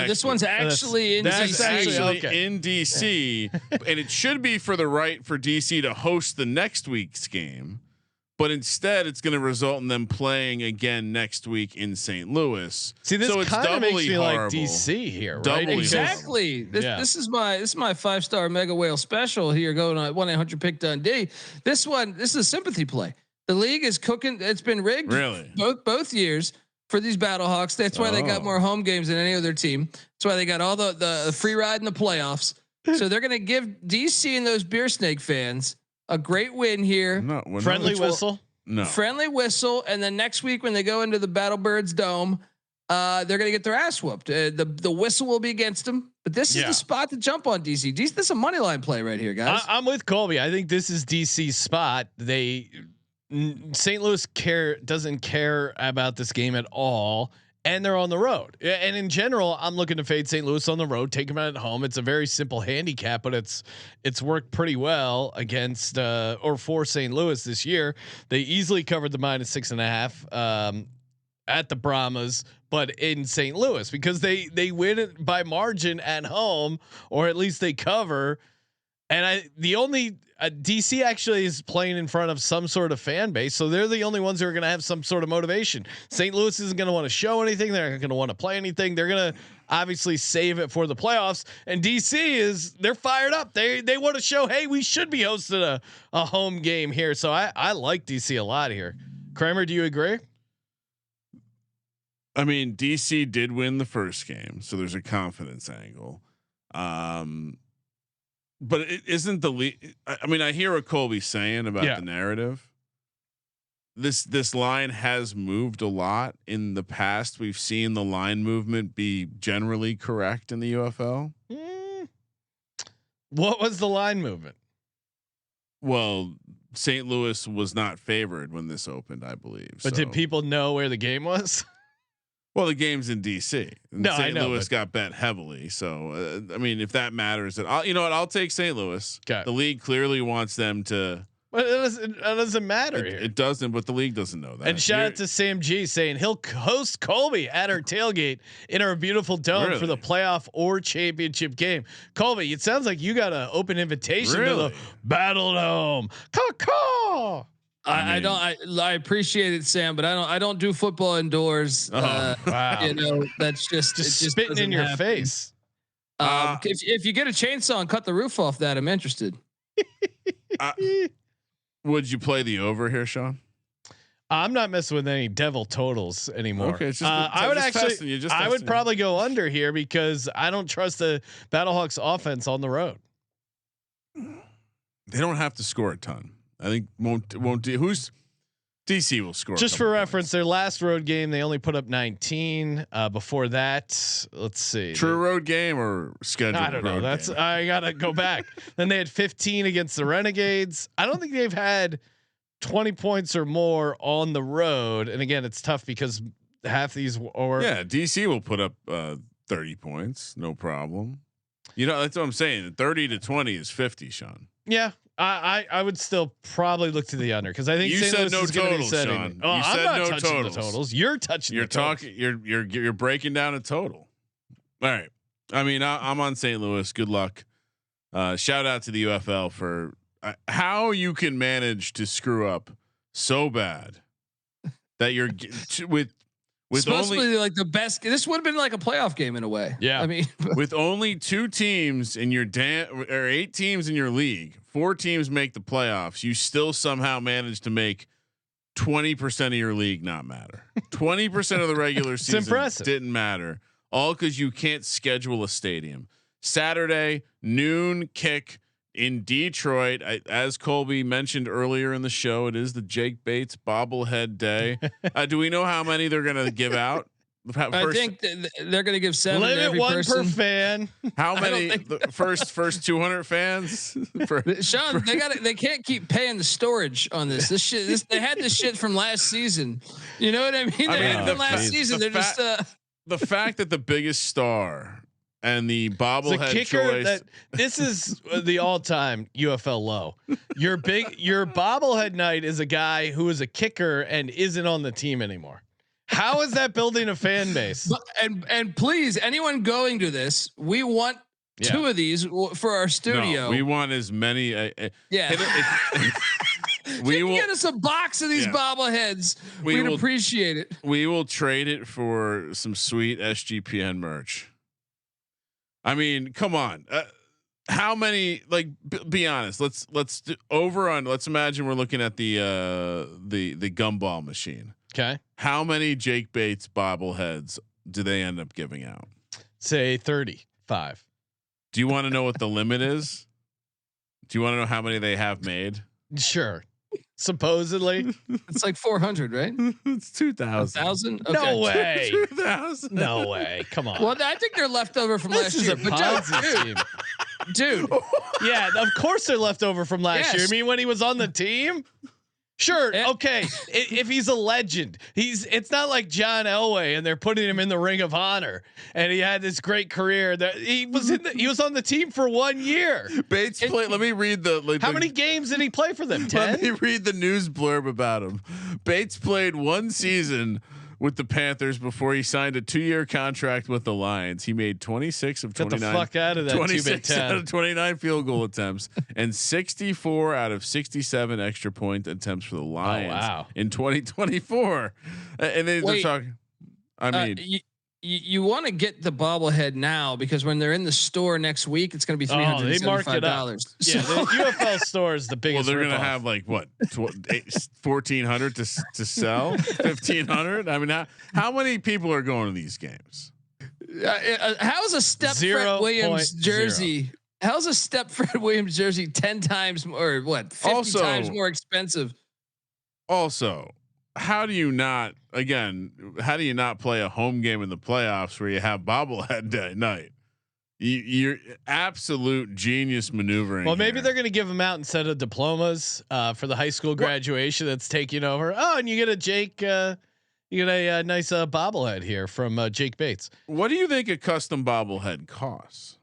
This one's actually in DC. In DC, and it should be for DC to host the next week's game. but instead it's going to result in them playing again next week in St. Louis. See, this so it's kind of makes me horrible. like DC here, Doubly right? Exactly. This is my 5-star mega whale special here going on 1-800-PICK-DUNDee. This is a sympathy play. The league is cooking. It's been rigged really both years for these Battlehawks. That's why they got more home games than any other team. That's why they got all the free ride in the playoffs. So they're going to give DC and those Beer Snake fans a great win here. No, friendly whistle. No friendly whistle, and then next week when they go into the Battlebirds Dome, they're going to get their ass whooped. The whistle will be against them, but this is the spot to jump on DC. This is a money line play right here, guys. I'm with Colby. I think this is DC's spot. St. Louis doesn't care about this game at all, and they're on the road. And in general, I'm looking to fade St. Louis on the road, take them out at home. It's a very simple handicap, but it's worked pretty well against or for St. Louis this year. They easily covered the -6.5 at the Brahmas, but in St. Louis because they win it by margin at home, or at least they cover. And DC actually is playing in front of some sort of fan base, so they're the only ones who are going to have some sort of motivation. St. Louis isn't going to want to show anything. They're not going to want to play anything. They're going to obviously save it for the playoffs. And DC they're fired up. They want to show, hey, we should be hosting a home game here. So I like DC a lot here. Kramer, do you agree? I mean, DC did win the first game, so there's a confidence angle. But it isn't the lead. I mean, I hear what Colby's saying about the narrative. This line has moved a lot in the past. We've seen the line movement be generally correct in the UFL. What was the line movement? Well, St. Louis was not favored when this opened, I believe. But did people know where the game was? Well, the game's in DC. No, St. I know, Louis got bet heavily. So, I mean, if that matters, then I'll take St. Louis. Okay. The league clearly wants them to. But it doesn't matter here. It doesn't, but the league doesn't know that. And shout out to Sam G saying he'll host Colby at our tailgate in our beautiful dome for the playoff or championship game. Colby, it sounds like you got an open invitation to the Battle Dome. Caw. I appreciate it, Sam, but I don't do football indoors. Wow. You know, that's just spitting in your face. If you get a chainsaw and cut the roof off that, I'm interested. Would you play the over here, Sean? I'm not messing with any devil totals anymore. Okay, it's just, I would probably go under here because I don't trust the Battlehawks offense on the road. They don't have to score a ton. I think won't who's DC will score. Just for reference, their last road game they only put up 19. Before that, let's see, true road game or scheduled. I don't know. I gotta go back. Then they had 15 against the Renegades. I don't think they've had 20 points or more on the road. And again, it's tough because half these DC will put up 30 points, no problem. You know, that's what I'm saying. 30 to 20 is 50, Sean. Yeah. I would still probably look to the under because I think you said no totals, Sean. Oh, you I'm said not no touching the totals. You're touching. You're talking. You're breaking down a total. All right. I mean, I'm on St. Louis. Good luck. Shout out to the UFL for how you can manage to screw up so bad that you're with supposed only to be like the best. This would have been like a playoff game in a way. Yeah. I mean, with only 2 teams in your or 8 teams in your league, 4 teams make the playoffs. You still somehow manage to make 20% of your league not matter. 20% of the regular season didn't matter. All because you can't schedule a stadium. Saturday noon kick in Detroit. As Colby mentioned earlier in the show, it is the Jake Bates bobblehead day. Do we know how many they're going to give out? I think they're going to give 7 Limit to every 1 person. per fan. How many? The first 200 fans. Sean, they can't keep paying the storage on this. They had this shit from last season. You know what I mean? They had it from last season. They're just the fact that the biggest star and the bobblehead choice. This is the all-time UFL low. Your bobblehead night is a guy who is a kicker and isn't on the team anymore. How is that building a fan base? And please, anyone going to this, we want 2 of these for our studio. No, we want as many. We will get us a box of these bobbleheads. We'd appreciate it. We will trade it for some sweet SGPN merch. I mean, come on. How many? Like, be honest. Let's do over on. Let's imagine we're looking at the gumball machine. Okay. How many Jake Bates bobbleheads do they end up giving out? Say 35. Do you want to know what the limit is? Do you want to know how many they have made? Sure. Supposedly, it's like 400, right? It's 2,000. 1,000? Okay. No way. 2,000. No way. Come on. Well, I think they're left over from last year. Dude. Yeah, of course they're left over from last year. I mean, when he was on the team. Sure. Okay. If he's a legend, it's not like John Elway and they're putting him in the Ring of Honor and he had this great career that he was on the team for 1 year. Bates played. Let me read how many games did he play for them? 10? Let me read the news blurb about him. Bates played 1 season with the Panthers before he signed a 2-year contract with the Lions. He made 26 of 29. Get the fuck out of that. 26 out of 29 field goal attempts and 64 out of 67 extra point attempts for the Lions in 2024. And then they're talking. I mean, you want to get the bobblehead now because when they're in the store next week, it's going to be $375. They marked it up. Yeah, the UFL store is the biggest. Well, they're going to have like what 1,400 to sell, 1,500. I mean, how many people are going to these games? How's a Fred Williams jersey? How's a Fred Williams jersey 10 times more? What 50 times more expensive? Also, how do you not play a home game in the playoffs where you have bobblehead night? You're absolute genius maneuvering. Well, maybe they're going to give them out instead of diplomas for the high school graduation that's taking over. Oh, and you get a nice bobblehead here from Jake Bates. What do you think a custom bobblehead costs?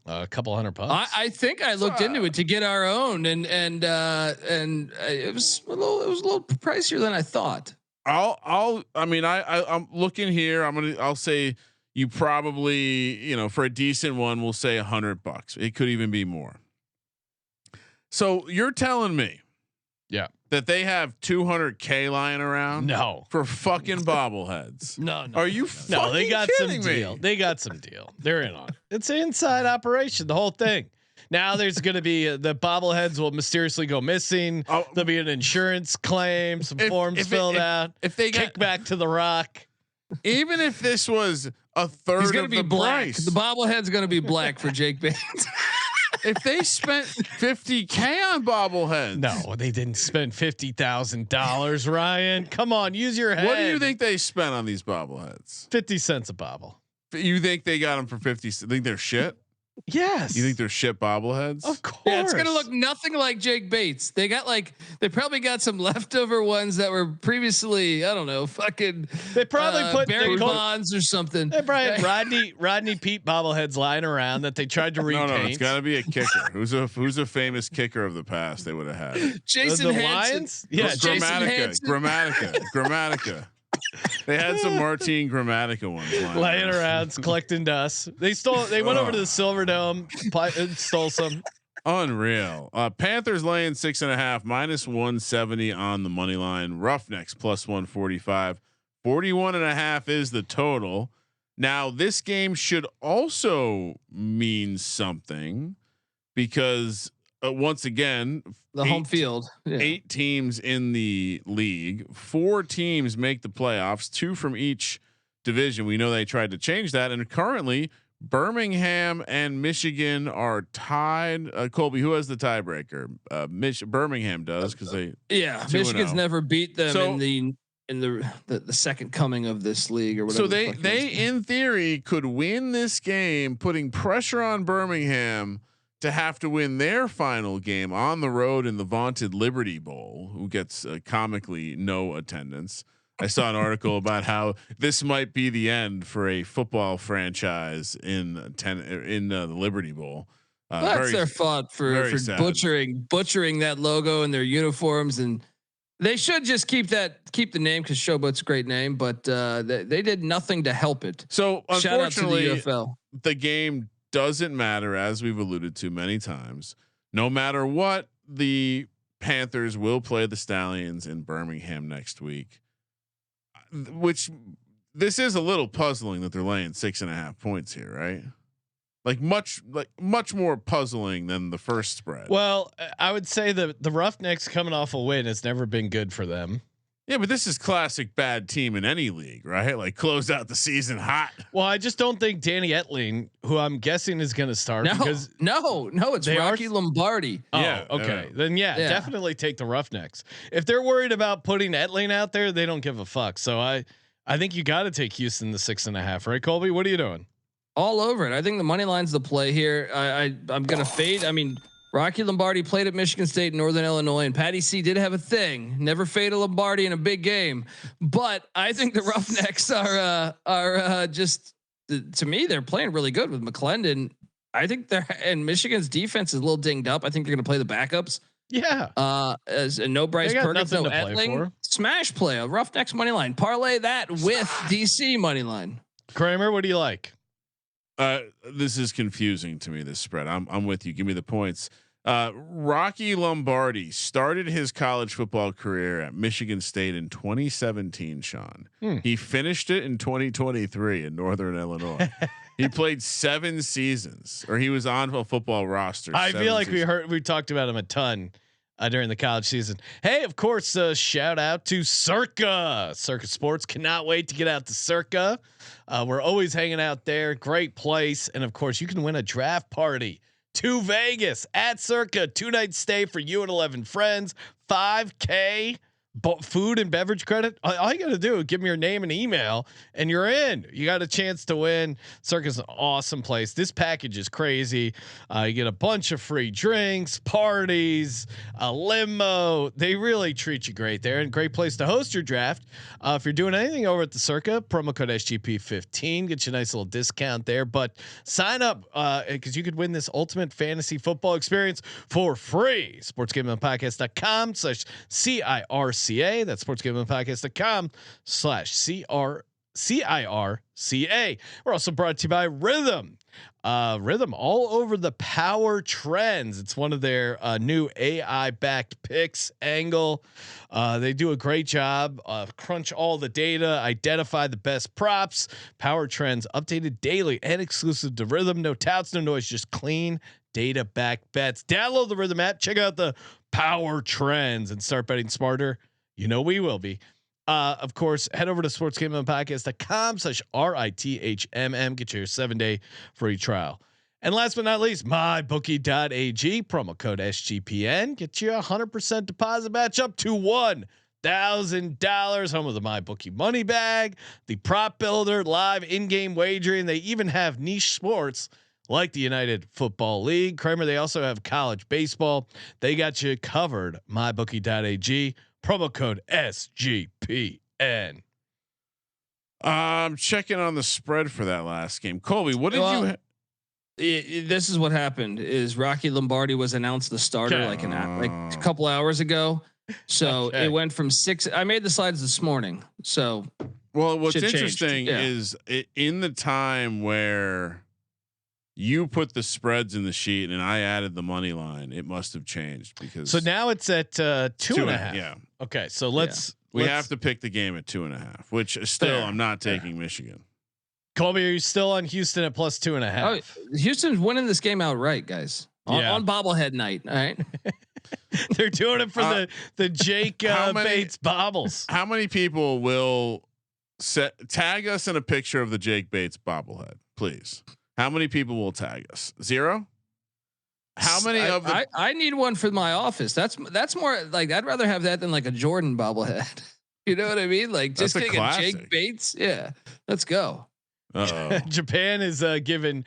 A couple $100. I think I looked into it to get our own, and it was a little pricier than I thought. I'm looking here. I'll say you probably, for a decent one, we'll say $100. It could even be more. So you're telling me, that they have $200K lying around? No, for fucking bobbleheads. No. Are you? No, they got some me? deal. They got some deal. They're in on it. It's an inside operation. The whole thing. Now there's going to be the bobbleheads will mysteriously go missing. There'll be an insurance claim, some forms filled out. If they kick back to the Rock, even if this was a third, he's going of to be the black. price. The bobblehead's going to be black for Jake Bates. If they spent $50K on bobbleheads, no, they didn't spend $50,000. Ryan, come on, use your head. What do you think they spent on these bobbleheads? 50 cents a bobble. You think they got them for 50? Think they're shit? Yes. You think they're shit bobbleheads? Of course. Yeah, it's gonna look nothing like Jake Bates. They probably got some leftover ones that were previously, I don't know, fucking. They probably put Barry Bonds or something. They probably had Rodney Pete bobbleheads lying around that they tried to repaint. No, it's got to be a kicker. Who's a famous kicker of the past? They would have had Jason the Hansen. Lions. Yeah, Grammatica. They had some Martin Grammatica ones laying around collecting dust. They went over to the Silver Dome and stole some. Unreal. Panthers laying 6.5 -170 on the money line. Roughnecks +145. 41.5 is the total. Now this game should also mean something because once again, the home field, 8 teams in the league, 4 teams make the playoffs, 2 from each division. We know they tried to change that, and currently Birmingham and Michigan are tied. Colby, who has the tiebreaker? Birmingham does because they. Yeah, Michigan's never beat them in the second coming of this league or whatever. So they in theory could win this game, putting pressure on Birmingham to have to win their final game on the road in the vaunted Liberty Bowl, who gets comically no attendance. I saw an article about how this might be the end for a football franchise in the Liberty Bowl. That's their fault for butchering that logo and their uniforms, and they should just keep the name because Showboats a great name, but they did nothing to help it. So shout out to the unfortunately, UFL. The game doesn't matter, as we've alluded to many times. No matter what the Panthers will play the Stallions in Birmingham next week, which this is a little puzzling that they're laying 6.5 points here, right? Much more puzzling than the first spread. Well, I would say the Roughnecks coming off a win has never been good for them. Yeah, but this is classic bad team in any league, right? Like close out the season hot. Well, I just don't think Danny Etling, who I'm guessing is going to start, because no, it's Rocky Lombardi. Oh, yeah, okay. Then definitely take the Roughnecks. If they're worried about putting Etling out there, they don't give a fuck. So I think you got to take Houston the 6.5, right, Colby? What are you doing? All over it. I think the money line's the play here. I'm gonna fade. I mean, Rocky Lombardi played at Michigan State, Northern Illinois, and Patty C did have a thing. Never fade a Lombardi in a big game, but I think the Roughnecks are just, to me, they're playing really good with McClendon. I think and Michigan's defense is a little dinged up. I think they're gonna play the backups. Yeah. As no Bryce Perkins, no Etling. Smash play a Roughnecks money line. Parlay that with DC money line. Kramer, what do you like? This is confusing to me, this spread. I'm with you. Give me the points. Rocky Lombardi started his college football career at Michigan State in 2017, Sean. He finished it in 2023 in Northern Illinois. He played 7 seasons, or he was on a football roster. I feel like we talked about him a ton during the college season. Hey, of course, shout out to Circa Sports. Cannot wait to get out to Circa. We're always hanging out there. Great place. And of course, you can win a draft party to Vegas at Circa. 2-night stay for you and 11 friends. $5K food and beverage credit. All you got to do is give me your name and email and you're in. You got a chance to win. Circa's an awesome place. This package is crazy. You get a bunch of free drinks, parties, a limo. They really treat you great there, and great place to host your draft. If you're doing anything over at the Circa, promo code SGP15 gets you a nice little discount there. But sign up because you could win this ultimate fantasy football experience for free. SportsGamblingPodcast.com/CIRCA. That's SportsGamblingPodcast.com/CIRCA. We're also brought to you by Rhythm. Rhythm all over the power trends. It's one of their new AI backed picks angle. They do a great job. Crunch all the data, identify the best props, power trends updated daily and exclusive to Rhythm. No touts, no noise, just clean data backed bets. Download the Rhythm app, check out the power trends and start betting smarter. You know we will be. Of course, head over to sportsgamblingpodcast.com/RITHMM. Get your 7-day free trial. And last but not least, mybookie.ag, promo code SGPN. Get you 100% deposit match up to $1,000. Home of the MyBookie money bag, the prop builder, live in-game wagering. They even have niche sports like the United Football League. Kramer, they also have college baseball. They got you covered. mybookie.ag. Promo code SGPN. I'm checking on the spread for that last game. Colby, what did you? This is what happened: is Rocky Lombardi was announced the starter like a couple hours ago. So it went from 6. I made the slides this morning. So what's interesting is in the time where you put the spreads in the sheet and I added the money line, it must have changed because. So now it's at 2.5. Yeah. Okay. So we have to pick the game at 2.5, which still I'm not taking Michigan. Colby, are you still on Houston at +2.5? Oh, Houston's winning this game outright, guys. On bobblehead night. All right. They're doing it for the Jake Bates bobbles. How many people will tag us in a picture of the Jake Bates bobblehead, please? How many people will tag us? 0? How many of them? I need one for my office. That's more like I'd rather have that than like a Jordan bobblehead. You know what I mean? Like just getting a Jake Bates. Yeah, let's go. Japan is giving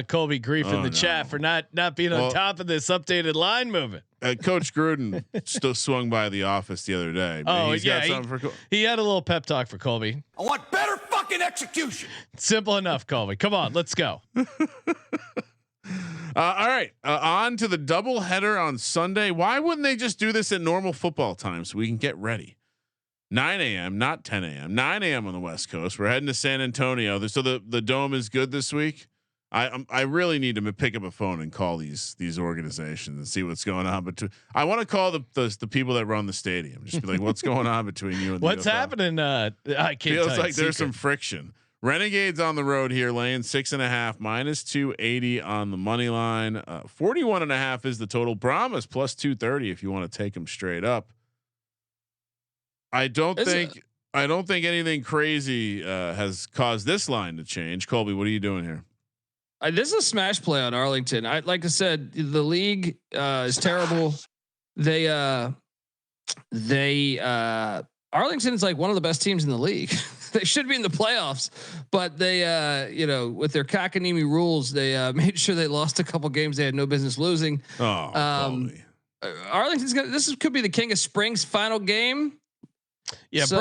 Colby grief in the chat for not being on top of this updated line movement. Coach Gruden still swung by the office the other day. He had a little pep talk for Colby. I want better fucking execution. Simple enough, Colby. Come on, let's go. All right, on to the double header on Sunday. Why wouldn't they just do this at normal football time so we can get ready? 9 a.m., not 10 a.m. 9 a.m. on the West Coast. We're heading to San Antonio. So the dome is good this week. I really need to pick up a phone and call these organizations and see what's going on. But I want to call the people that run the stadium. Just be like, what's going on between you and what's the UFL? happening? I can't. Feels like there's some friction. Renegades on the road here, laying 6.5, -280 on the money line. 41.5 is the total. Brahmas +230 if you want to take them straight up. I don't think anything crazy has caused this line to change. Colby, what are you doing here? This is a smash play on Arlington. Like I said, the league is terrible. Arlington is like one of the best teams in the league. They should be in the playoffs, but they, with their cockamamie rules, they made sure they lost a couple games they had no business losing. Arlington's this could be the King of Spring's final game. Yeah, so,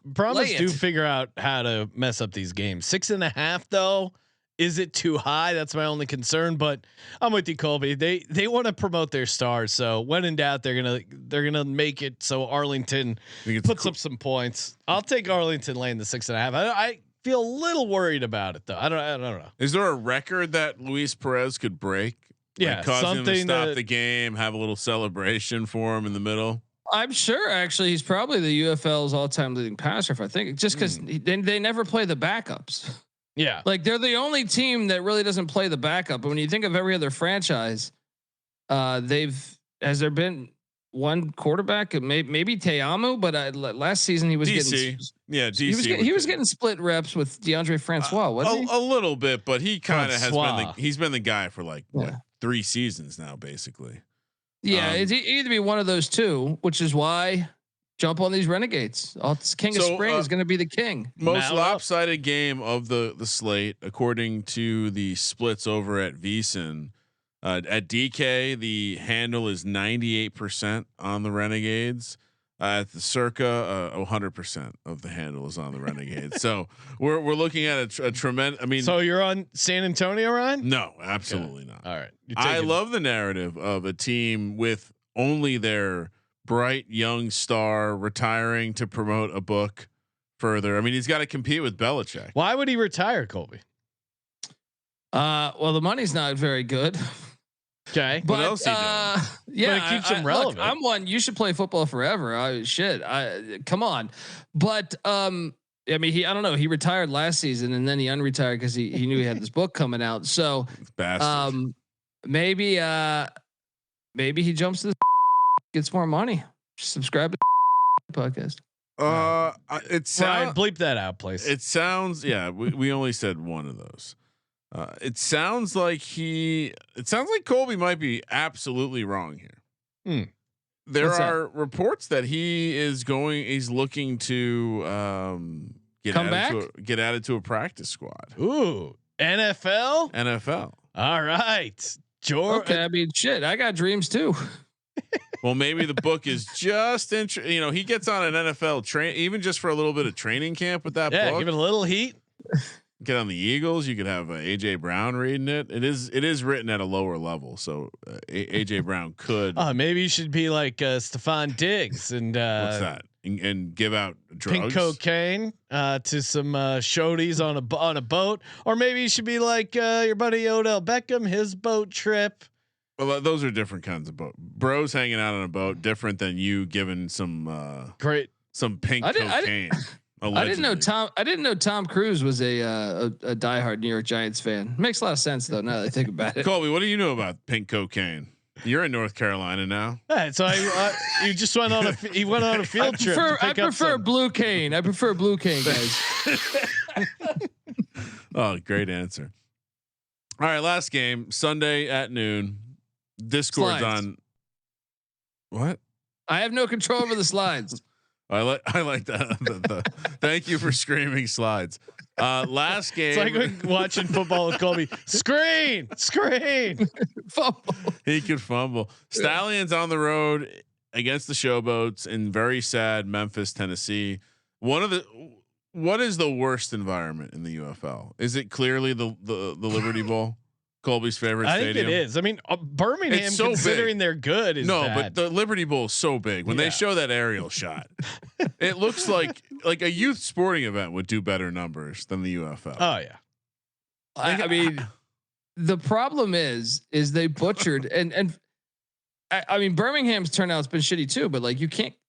Brahmas do figure out how to mess up these games. 6.5 though. Is it too high? That's my only concern. But I'm with you, Colby. They want to promote their stars. So when in doubt, they're gonna make it so Arlington puts up some points. I'll take Arlington laying the 6.5. I feel a little worried about it though. I don't know. Is there a record that Luis Perez could break? Yeah, like causing him to stop the game, have a little celebration for him in the middle. I'm sure actually he's probably the UFL's all-time leading passer. If I think just because they never play the backups. Yeah, like they're the only team that really doesn't play the backup. But when you think of every other franchise, has there been one quarterback? Maybe Teamu, but last season he was DC. DC. He was getting split reps with DeAndre Francois. Wasn't he? A little bit, but he kind of has been the guy for like 3 seasons now, basically. Yeah, it's either be one of those two, which is why. Jump on these Renegades. King of Spring is going to be the king. Most lopsided game of the slate, according to the splits over at VSiN. At DK, the handle is 98% on the Renegades. At the Circa, 100% of the handle is on the Renegades. So we're looking at a tremendous. I mean, so you're on San Antonio, Ryan? No, absolutely not. All right, I love the narrative of a team with only their bright young star retiring to promote a book further. I mean, he's got to compete with Belichick. Why would he retire, Colby? Well, the money's not very good. Okay, what else he doing? Yeah, but it keeps him relevant. Look, I'm one. You should play football forever. Come on. But I mean, I don't know. He retired last season and then he unretired because he knew he had this book coming out. So maybe he jumps to gets more money. Subscribe to the podcast. It sounds bleep that out, please. It sounds we only said one of those. It sounds like Colby might be absolutely wrong here. There are reports that he's looking to get added to a practice squad. Ooh, NFL. All right, George. Okay, I mean, shit. I got dreams too. Well, maybe the book is just he gets on an NFL train, even just for a little bit of training camp with that book. Yeah, give it a little heat. Get on the Eagles. You could have AJ Brown reading it. It is written at a lower level, so AJ Brown could. Maybe you should be like Stephon Diggs and what's that? And give out drugs, pink cocaine to some shorties on a boat, or maybe you should be like your buddy Odell Beckham, his boat trip. Well, those are different kinds of boat. Bros hanging out on a boat, different than you giving some pink cocaine. I didn't know Tom Cruise was a diehard New York Giants fan. Makes a lot of sense though. Now that I think about it. Colby, what do you know about pink cocaine? You're in North Carolina now. Yeah, so you just went on a field trip. I prefer blue cane. I prefer blue cane, guys. Oh, great answer. All right, last game Sunday at noon. Discord's slides. On. What? I have no control over the slides. I like that. Thank you for screaming slides. Last game. It's like watching football with Colby. Screen. Fumble. He could fumble. Stallions on the road against the Showboats in very sad Memphis, Tennessee. What is the worst environment in the UFL? Is it clearly the Liberty Bowl? Colby's favorite stadium. I think it is. I mean, Birmingham, so considering they're good, is bad. But the Liberty Bowl is so big. When they show that aerial shot, it looks like a youth sporting event would do better numbers than the UFL. Oh yeah. I mean, the problem is they butchered and I mean Birmingham's turnout's been shitty too, but like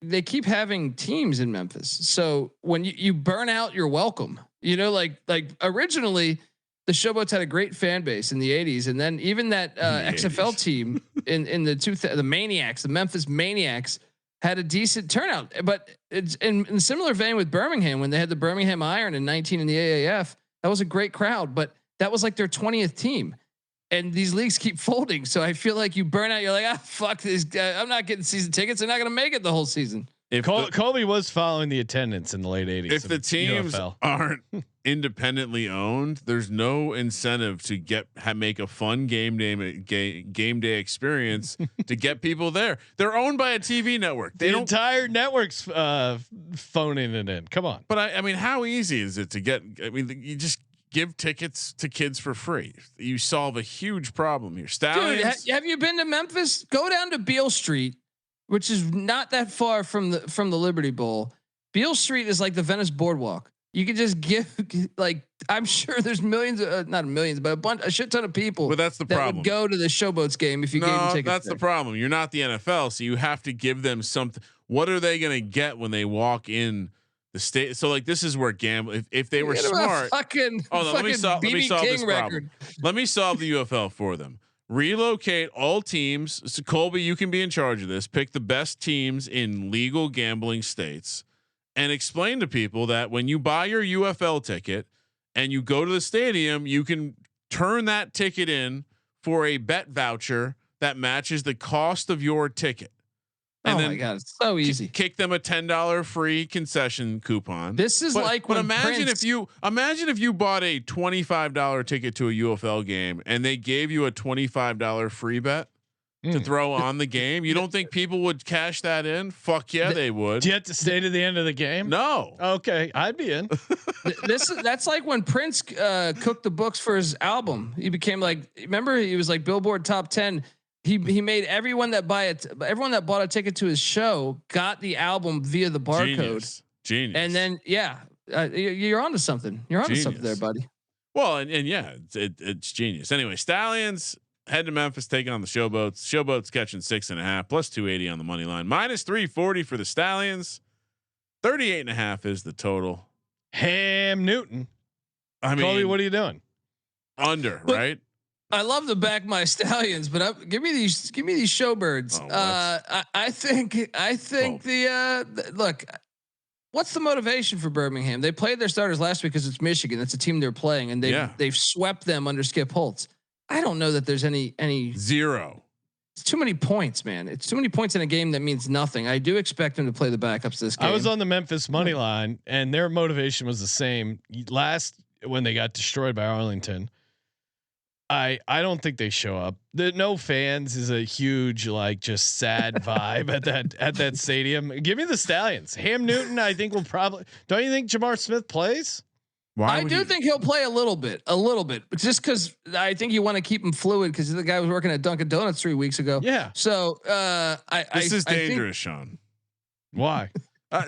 they keep having teams in Memphis. So when you burn out, you're welcome. Like originally the Showboats had a great fan base in the 80s, and then even that XFL team in the Maniacs, the Memphis Maniacs, had a decent turnout. But it's in similar vein with Birmingham when they had the Birmingham Iron in 19 in the AAF. That was a great crowd, but that was like their 20th team. And these leagues keep folding. So I feel like you burn out. You're like, fuck this guy. I'm not getting season tickets. They're not going to make it the whole season. If Colby was following the attendance in the late 80s. If the teams UFL aren't independently owned, there's no incentive to make a fun game day experience to get people there. They're owned by a TV network. The entire network's phoning it in. Come on. But I mean, how easy is it to get? I mean, you just give tickets to kids for free. You solve a huge problem here. Stallions. Dude, have you been to Memphis? Go down to Beale Street, which is not that far from the Liberty Bowl. Beale Street is like the Venice Boardwalk. You could just give I'm sure there's millions, not millions, but a shit ton of people. But that's the problem. Would go to the Showboats game if you gave them tickets. That's there. the problem. You're not the NFL, so you have to give them something. What are they going to get when they walk in the state? So like this is where gamble. If they were smart, let me solve this problem. Let me solve the UFL for them. Relocate all teams. So Colby, you can be in charge of this. Pick the best teams in legal gambling states and explain to people that when you buy your UFL ticket and you go to the stadium, you can turn that ticket in for a bet voucher that matches the cost of your ticket. And my God, it's so easy. Kick them a $10 free concession coupon. This is but imagine if you bought a $25 ticket to a UFL game and they gave you a $25 free bet to throw on the game. You don't think people would cash that in? Fuck yeah, they would. Do you have to stay to the end of the game? No. Okay, I'd be in. That's like when Prince cooked the books for his album. He became remember he was like Billboard top 10. He made everyone that bought a ticket to his show got the album via the barcode. Genius. And then you're onto something. You're onto something there, buddy. Well, and yeah, it's genius. Anyway, Stallions head to Memphis, taking on the Showboats. Showboats catching 6.5 plus 280 on the money line. Minus 340 for the Stallions. 38.5 is the total. Ham Newton. I mean, Colby, what are you doing? Under, right? I love to back my Stallions, but give me these Showbirds. I think look. What's the motivation for Birmingham? They played their starters last week because it's Michigan. That's a team they're playing, and they've swept them under Skip Holtz. I don't know that there's any zero. It's too many points, man. It's too many points in a game that means nothing. I do expect them to play the backups this game. I was on the Memphis money line, and their motivation was the same last when they got destroyed by Arlington. I don't think they show up. The no fans is a huge just sad vibe at that stadium. Give me the Stallions. Ham Newton, I think will probably. Don't you think Jamar Smith plays? I do think he'll play a little bit, just because I think you want to keep him fluid because the guy was working at Dunkin' Donuts 3 weeks ago. Yeah. So this is dangerous, Sean. Why?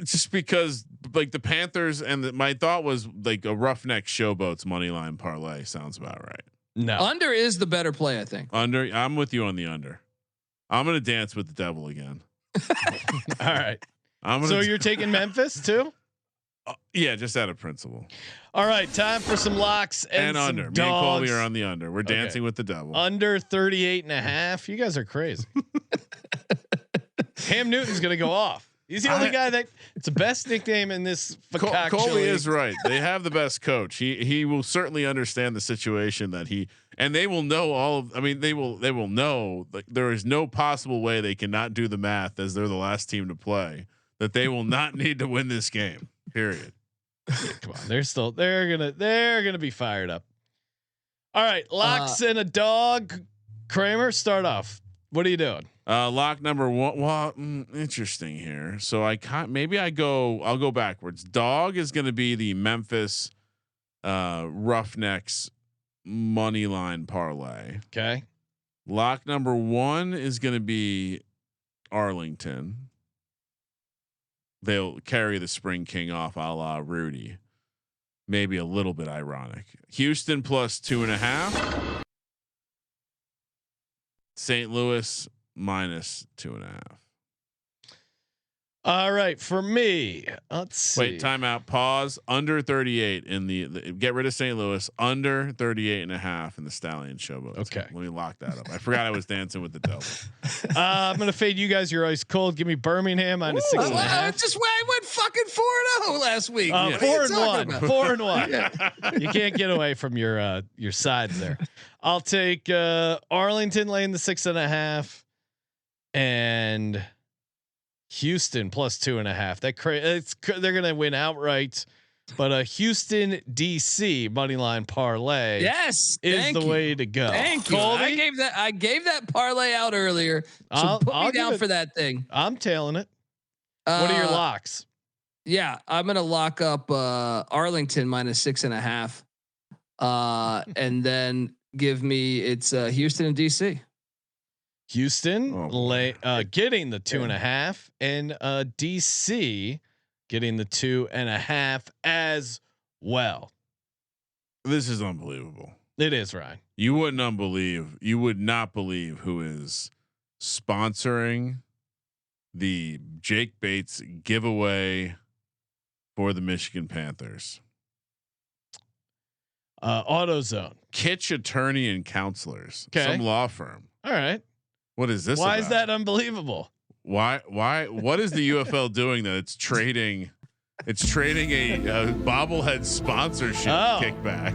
Just because the Panthers and my thought was like a Roughnecks Showboats money line parlay sounds about right. No, under is the better play, I think. Under, I'm with you on the under. I'm gonna dance with the devil again. All right. So you're taking Memphis too? Yeah, just out of principle. All right, time for some locks and under. Dogs. Me and Colby are on the under. We're dancing with the devil. Under 38.5. You guys are crazy. Cam Newton's gonna go off. He's the only guy that it's the best nickname in this. Colby is right. They have the best coach. He will certainly understand the situation and they will know they will know there is no possible way they cannot do the math as they're the last team to play that they will not need to win this game. Period. Come on, they're gonna be fired up. All right, locks and a dog. Kramer, start off. What are you doing? Lock number one. Well, interesting here. So I'll go backwards. Dog is going to be the Memphis Roughnecks money line parlay. Okay. Lock number one is going to be Arlington. They'll carry the Spring King off a la Rudy. Maybe a little bit ironic. Houston plus 2.5. St. Louis -2.5. All right, for me, let's see. Wait, timeout. Pause. Under 38 in the get rid of St. Louis. Under 38.5 in the Stallion Showboats. Okay, let me lock that up. I forgot I was dancing with the devil. I'm gonna fade you guys. You're ice cold. Give me Birmingham -6.5. I went fucking 4-0 last week. 4-1. 4-1. You can't get away from your sides there. I'll take Arlington laying the 6.5 and Houston +2.5. They're gonna win outright, but Houston DC money line parlay, is the way to go. Thank you. I gave that parlay out earlier. So put me down for that thing. I'm tailing it. What are your locks? Yeah, I'm gonna lock up Arlington -6.5, and then give me Houston and DC. Houston getting the 2.5 and DC getting the 2.5 as well. This is unbelievable. It is, Ryan. You would not believe who is sponsoring the Jake Bates giveaway for the Michigan Panthers. AutoZone, Kitsch Attorney and Counselors, some law firm. All right. What is this? Why is that unbelievable? Why? What is the UFL doing that it's trading a bobblehead sponsorship kickback?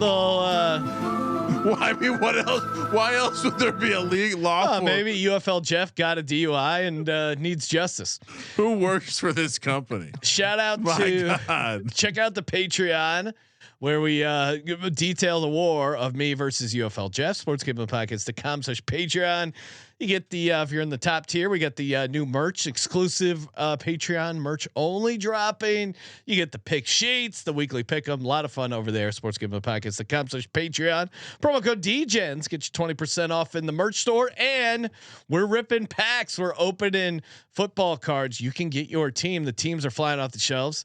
I mean, what else? Why else would there be a league law? Maybe UFL Jeff got a DUI and needs justice. Who works for this company? Shout out check out the Patreon, where we detail the war of me versus UFL Jeff. sportsgamblingpodcast.com/Patreon. You get the if you're in the top tier, we got the new merch, exclusive Patreon merch only dropping. You get the pick sheets, the weekly pick 'em. A lot of fun over there. sportsgamblingpodcast.com/Patreon. Promo code DGens get you 20% off in the merch store, and we're ripping packs. We're opening football cards. You can get your team. The teams are flying off the shelves.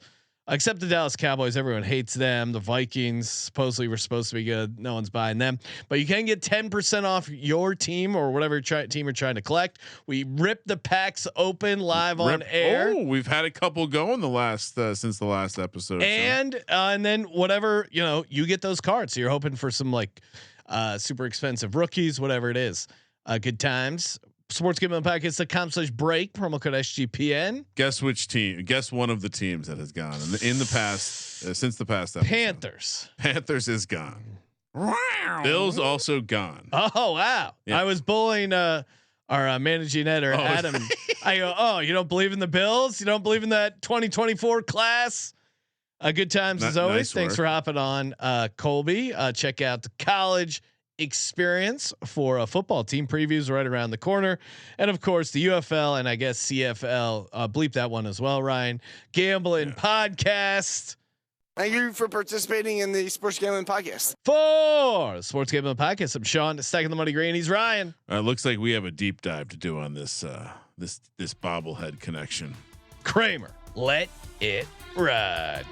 Except the Dallas Cowboys, everyone hates them. The Vikings, supposedly we're supposed to be good. No one's buying them, but you can get 10% off your team or whatever team you're trying to collect. We rip the packs open live on air. Oh, we've had a couple go in the last since the last episode, and then whatever you get those cards. So you're hoping for some super expensive rookies, whatever it is. Good times. sportsgamblingpodcast.com/break, promo code SGPN. Guess which team? Guess one of the teams that has gone in the past since the past episode. Panthers is gone. Wow. Bills also gone. Oh wow! Yeah. I was bullying our managing editor Adam. I go, oh, you don't believe in the Bills? You don't believe in that 2024 class? Good times as always. Nice Thanks for hopping on, Colby. Check out the college experience for a football team previews right around the corner, and of course the UFL and I guess CFL. Bleep that one as well, Ryan. Gambling podcast. Thank you for participating in the Sports Gambling Podcast. For Sports Gambling Podcast, I'm Sean, stacking the money green. He's Ryan. Looks like we have a deep dive to do on this this bobblehead connection. Kramer, let it ride.